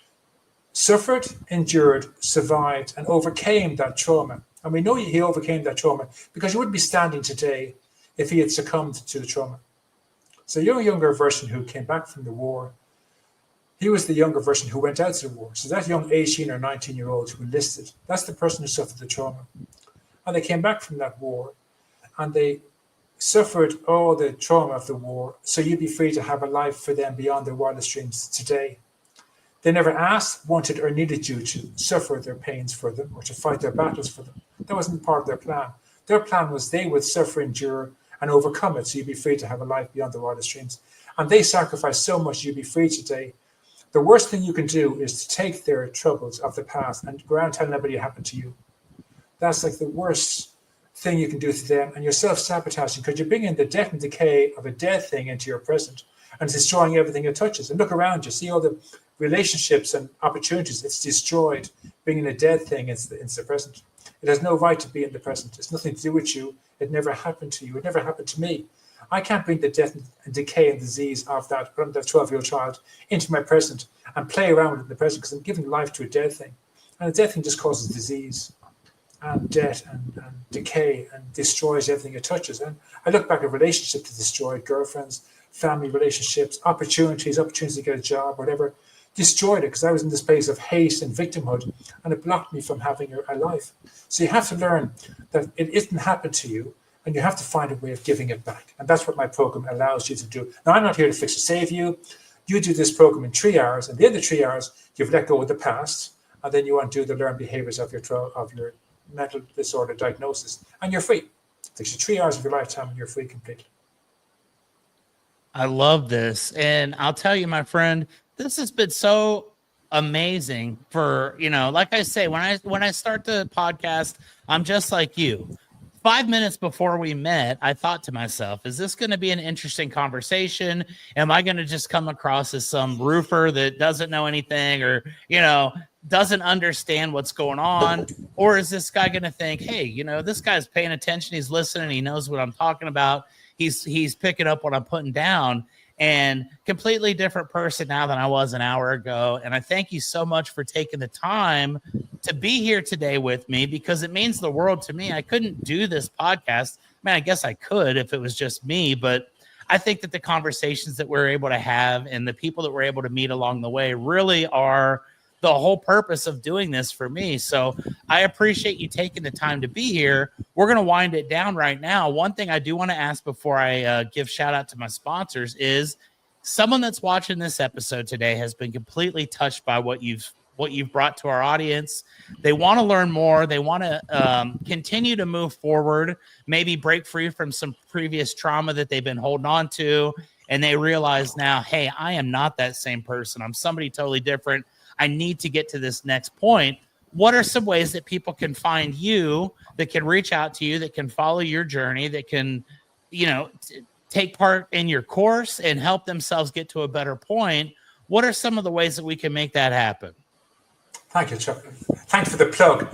suffered, endured, survived, and overcame that trauma. And we know he overcame that trauma because you wouldn't be standing today if he had succumbed to the trauma. So your younger version who came back from the war, he was the younger version who went out to the war. So that young 18 or 19-year-old who enlisted, that's the person who suffered the trauma. And they came back from that war, and they suffered all the trauma of the war, so you'd be free to have a life for them beyond their wildest dreams today. They never asked, wanted, or needed you to suffer their pains for them or to fight their battles for them. That wasn't part of their plan. Their plan was they would suffer, endure, and overcome it, so you'd be free to have a life beyond their wildest dreams. And they sacrificed so much, you'd be free today. The worst thing you can do is to take their troubles of the past and go around telling everybody it happened to you. That's like the worst thing you can do to them, and you're self-sabotaging because you're bringing the death and decay of a dead thing into your present and destroying everything it touches. And look around you, see all the relationships and opportunities it's destroyed, bringing a dead thing into the present. It has no right to be in the present. It's nothing to do with you. It never happened to you. It never happened to me. I can't bring the death and decay and disease of that 12-year-old child into my present and play around with it in the present because I'm giving life to a dead thing. And a dead thing just causes disease and death and decay and destroys everything it touches. And I look back at relationships that destroyed, girlfriends, family relationships, opportunities to get a job, whatever, destroyed it because I was in this place of hate and victimhood, and it blocked me from having a life. So you have to learn that it isn't happened to you, and you have to find a way of giving it back. And that's what my program allows you to do. Now, I'm not here to fix or save you. You do this program in 3 hours, and the other 3 hours, you've let go of the past, and then you undo the learned behaviors of your mental disorder diagnosis, and you're free. It takes you 3 hours of your lifetime, and you're free completely. I love this. And I'll tell you, my friend, this has been so amazing for, like I say, when I start the podcast, I'm just like you. 5 minutes before we met, I thought to myself, is this going to be an interesting conversation? Am I going to just come across as some roofer that doesn't know anything or, doesn't understand what's going on? Or is this guy going to think, hey, this guy's paying attention. He's listening. He knows what I'm talking about. He's picking up what I'm putting down. And completely different person now than I was an hour ago. And I thank you so much for taking the time to be here today with me, because it means the world to me. I couldn't do this podcast. I guess I could if it was just me, but I think that the conversations that we're able to have and the people that we're able to meet along the way really are the whole purpose of doing this for me. So I appreciate you taking the time to be here. We're going to wind it down right now. One thing I do want to ask before I give shout out to my sponsors is someone that's watching this episode today has been completely touched by what you've brought to our audience. They want to learn more. They want to continue to move forward, maybe break free from some previous trauma that they've been holding on to. And they realize now, hey, I am not that same person. I'm somebody totally different. I need to get to this next point. What are some ways that people can find you, that can reach out to you, that can follow your journey, that can, take part in your course and help themselves get to a better point? What are some of the ways that we can make that happen? Thank you, Chuck. Thanks for the plug.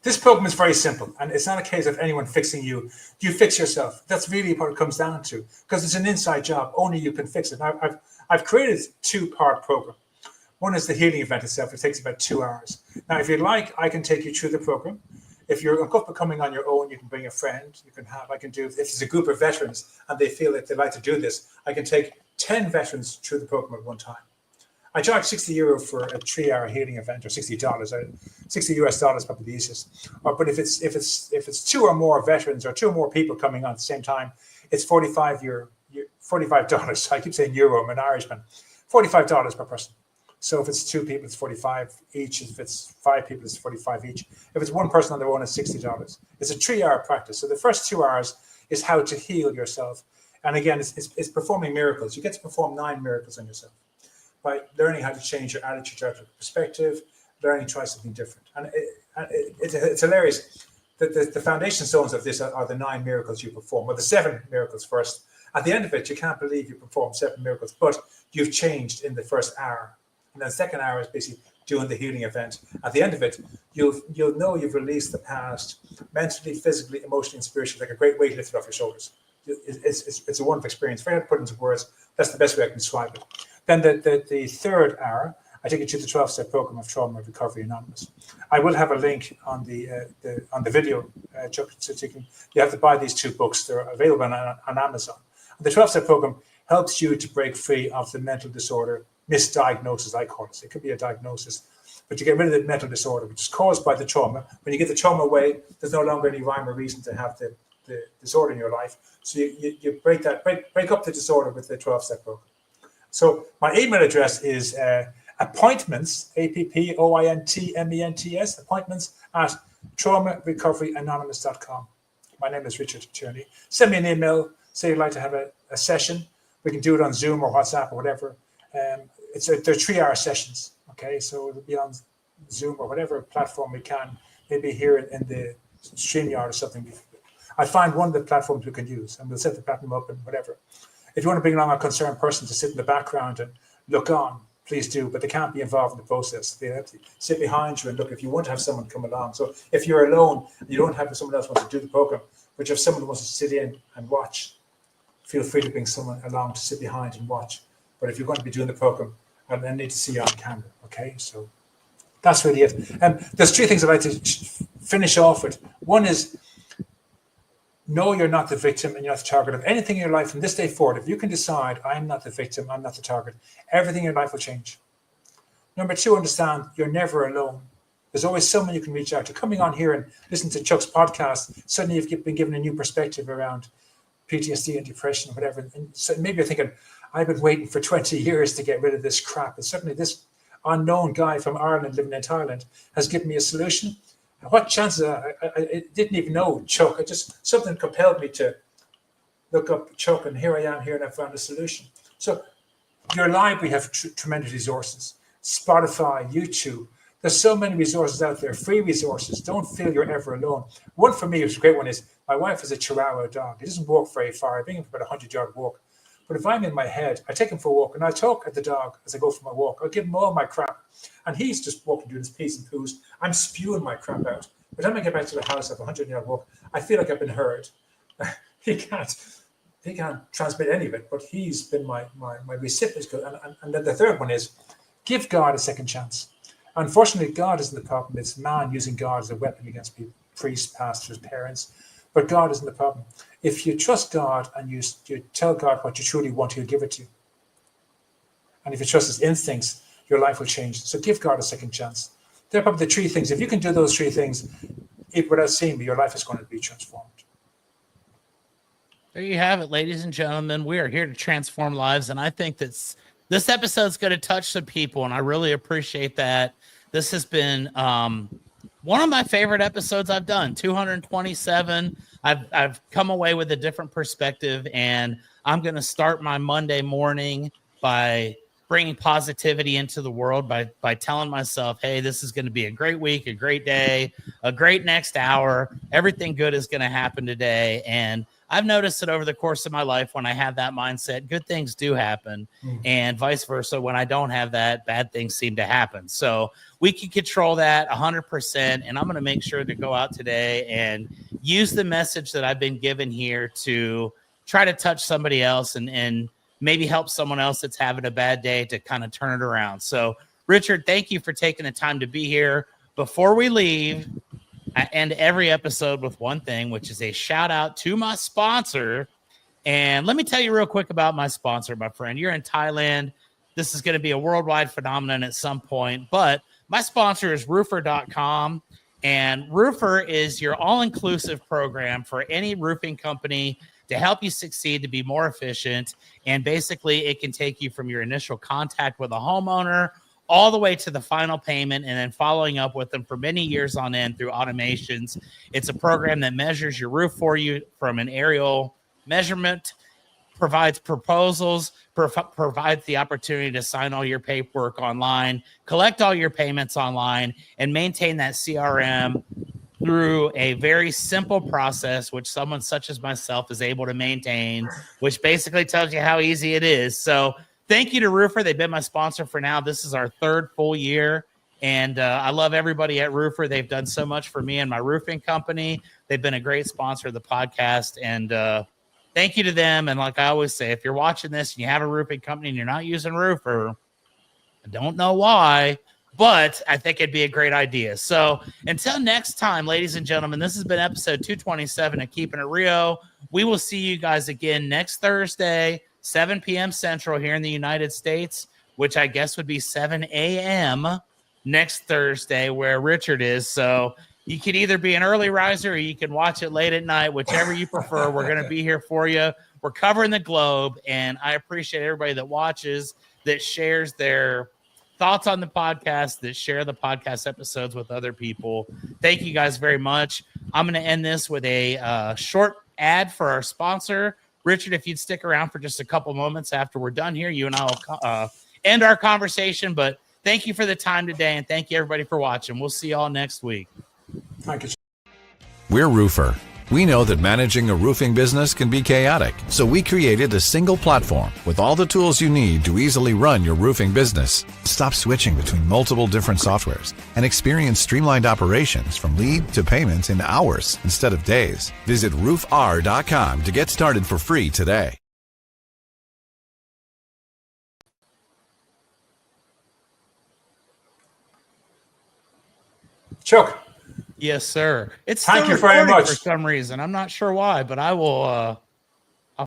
This program is very simple, and it's not a case of anyone fixing you. You fix yourself. That's really what it comes down to, because it's an inside job. Only you can fix it. I've created a 2-part program. One is the healing event itself. It takes about 2 hours. Now, if you'd like, I can take you through the program. If you're uncomfortable coming on your own, you can bring a friend. If there's a group of veterans and they feel that they'd like to do this, I can take 10 veterans through the program at one time. I charge €60 for a 3-hour healing event, or $60. $60 probably the easiest. But if it's 2 or more veterans or 2 or more people coming on at the same time, it's $45. I keep saying euro. I'm an Irishman. $45 per person. So if it's 2 people, it's 45 each. If it's 5 people, it's 45 each. If it's one person on their own, it's $60. It's a 3-hour practice. So the first 2 hours is how to heal yourself. And again, it's performing miracles. You get to perform 9 miracles on yourself by learning how to change your attitude, your perspective, learning to try something different. And it's hilarious. The foundation stones of this are the 9 miracles you perform, or the 7 miracles first. At the end of it, you can't believe you performed 7 miracles, but you've changed in the first hour. And then the second hour is basically doing the healing event. At the end of it, you'll know you've released the past mentally, physically, emotionally, and spiritually, like a great weight lifted off your shoulders. It's a wonderful experience. Very hard to put into words. That's the best way I can describe it. Then the third hour, I take you to the 12-step program of Trauma Recovery Anonymous. I will have a link on the video, Chuck, so you have to buy these 2 books. They're available on Amazon. The 12-step program helps you to break free of the mental disorder misdiagnosis, I call it. It could be a diagnosis, but you get rid of the mental disorder, which is caused by the trauma. When you get the trauma away, there's no longer any rhyme or reason to have the disorder in your life. So you break up the disorder with the 12-step program. So my email address is appointments, appointments, appointments at traumarecoveryanonymous.com. My name is Richard Tierney. Send me an email, say you'd like to have a session. We can do it on Zoom or WhatsApp or whatever. They're 3-hour sessions, okay? So it'll be on Zoom or whatever platform we can, maybe here in the StreamYard or something. I find one of the platforms we can use, and we'll set the platform up and whatever. If you want to bring along a concerned person to sit in the background and look on, please do, but they can't be involved in the process. They have to sit behind you and look if you want to have someone come along. So if you're alone, you don't have someone else wants to do the program, but if someone wants to sit in and watch, feel free to bring someone along to sit behind and watch. But if you're going to be doing the program, I need to see you on camera, okay? So that's really it. There's 3 things I'd like to finish off with. One is, know you're not the victim and you're not the target of anything in your life from this day forward. If you can decide, I'm not the victim, I'm not the target, everything in your life will change. Number 2, understand you're never alone. There's always someone you can reach out to. Coming on here and listen to Chuck's podcast, suddenly you've been given a new perspective around PTSD and depression, or whatever. And so maybe you're thinking, I've been waiting for 20 years to get rid of this crap. And suddenly this unknown guy from Ireland living in Thailand has given me a solution. What chances I didn't even know Chuck. Something compelled me to look up Chuck, and here I am here, and I found a solution. So your library have tremendous resources. Spotify, YouTube. There's so many resources out there, free resources. Don't feel you're ever alone. One for me, which is a great one, is my wife is a Chihuahua dog. He doesn't walk very far. I bring him for about a 100-yard walk. But if I'm in my head, I take him for a walk, and I talk at the dog as I go for my walk. I'll give him all my crap. And he's just walking, doing his pees and poos. I'm spewing my crap out. By the time I get back to the house after a 100-yard walk, I feel like I've been heard. He can't transmit any of it, but he's been my recipient. And then the third one is, give God a second chance. Unfortunately, God isn't the problem. It's man using God as a weapon against people, priests, pastors, parents. But God isn't the problem. If you trust God and you tell God what you truly want, He'll give it to you. And if you trust His instincts, your life will change. So give God a second chance. They're probably the 3 things. If you can do those 3 things, without seeing me, your life is going to be transformed. There you have it, ladies and gentlemen. We are here to transform lives, and I think that this episode is going to touch some people, and I really appreciate that. This has been one of my favorite episodes I've done, 227. I've come away with a different perspective, and I'm going to start my Monday morning by bringing positivity into the world by telling myself, hey, this is going to be a great week, a great day, a great next hour. Everything good is going to happen today. And I've noticed that over the course of my life, when I have that mindset, good things do happen, and vice versa. When I don't have that, bad things seem to happen. So we can control that 100%. And I'm going to make sure to go out today and use the message that I've been given here to try to touch somebody else and maybe help someone else that's having a bad day to kind of turn it around. So Richard, thank you for taking the time to be here. Before we leave, I end every episode with one thing, which is a shout out to my sponsor. And let me tell you real quick about my sponsor, my friend. You're in Thailand. This is going to be a worldwide phenomenon at some point, but my sponsor is roofer.com. And Roofer is your all-inclusive program for any roofing company to help you succeed, to be more efficient. And basically, it can take you from your initial contact with a homeowner all the way to the final payment, and then following up with them for many years on end through automations. It's a program that measures your roof for you from an aerial measurement, provides proposals, provides the opportunity to sign all your paperwork online, collect all your payments online, and maintain that CRM through a very simple process, which someone such as myself is able to maintain, which basically tells you how easy it is. So thank you to Roofer. They've been my sponsor for now. This is our 3rd full year. And I love everybody at Roofer. They've done so much for me and my roofing company. They've been a great sponsor of the podcast. And thank you to them. And like I always say, if you're watching this and you have a roofing company and you're not using Roofer, I don't know why, but I think it'd be a great idea. So until next time, ladies and gentlemen, this has been episode 227 of Keepin It Rio. We will see you guys again next Thursday, 7 p.m. Central here in the United States, which I guess would be 7 a.m. next Thursday where Richard is. So You can either be an early riser or you can watch it late at night, whichever you prefer. We're going to be here for you. We're covering the globe, and I appreciate everybody that watches, that shares their thoughts on the podcast, that share the podcast episodes with other people. Thank you guys very much. I'm going to end this with a short ad for our sponsor. Richard, if you'd stick around for just a couple moments after we're done here, you and I will end our conversation. But thank you for the time today, and thank you, everybody, for watching. We'll see you all next week. Thank you. We're Roofer. We know that managing a roofing business can be chaotic, so we created a single platform with all the tools you need to easily run your roofing business. Stop switching between multiple different softwares and experience streamlined operations from lead to payment in hours instead of days. Visit roofr.com to get started for free today. Chuck. Yes, sir. It's Thank still you very recording much. for some reason. I'm not sure why, but I will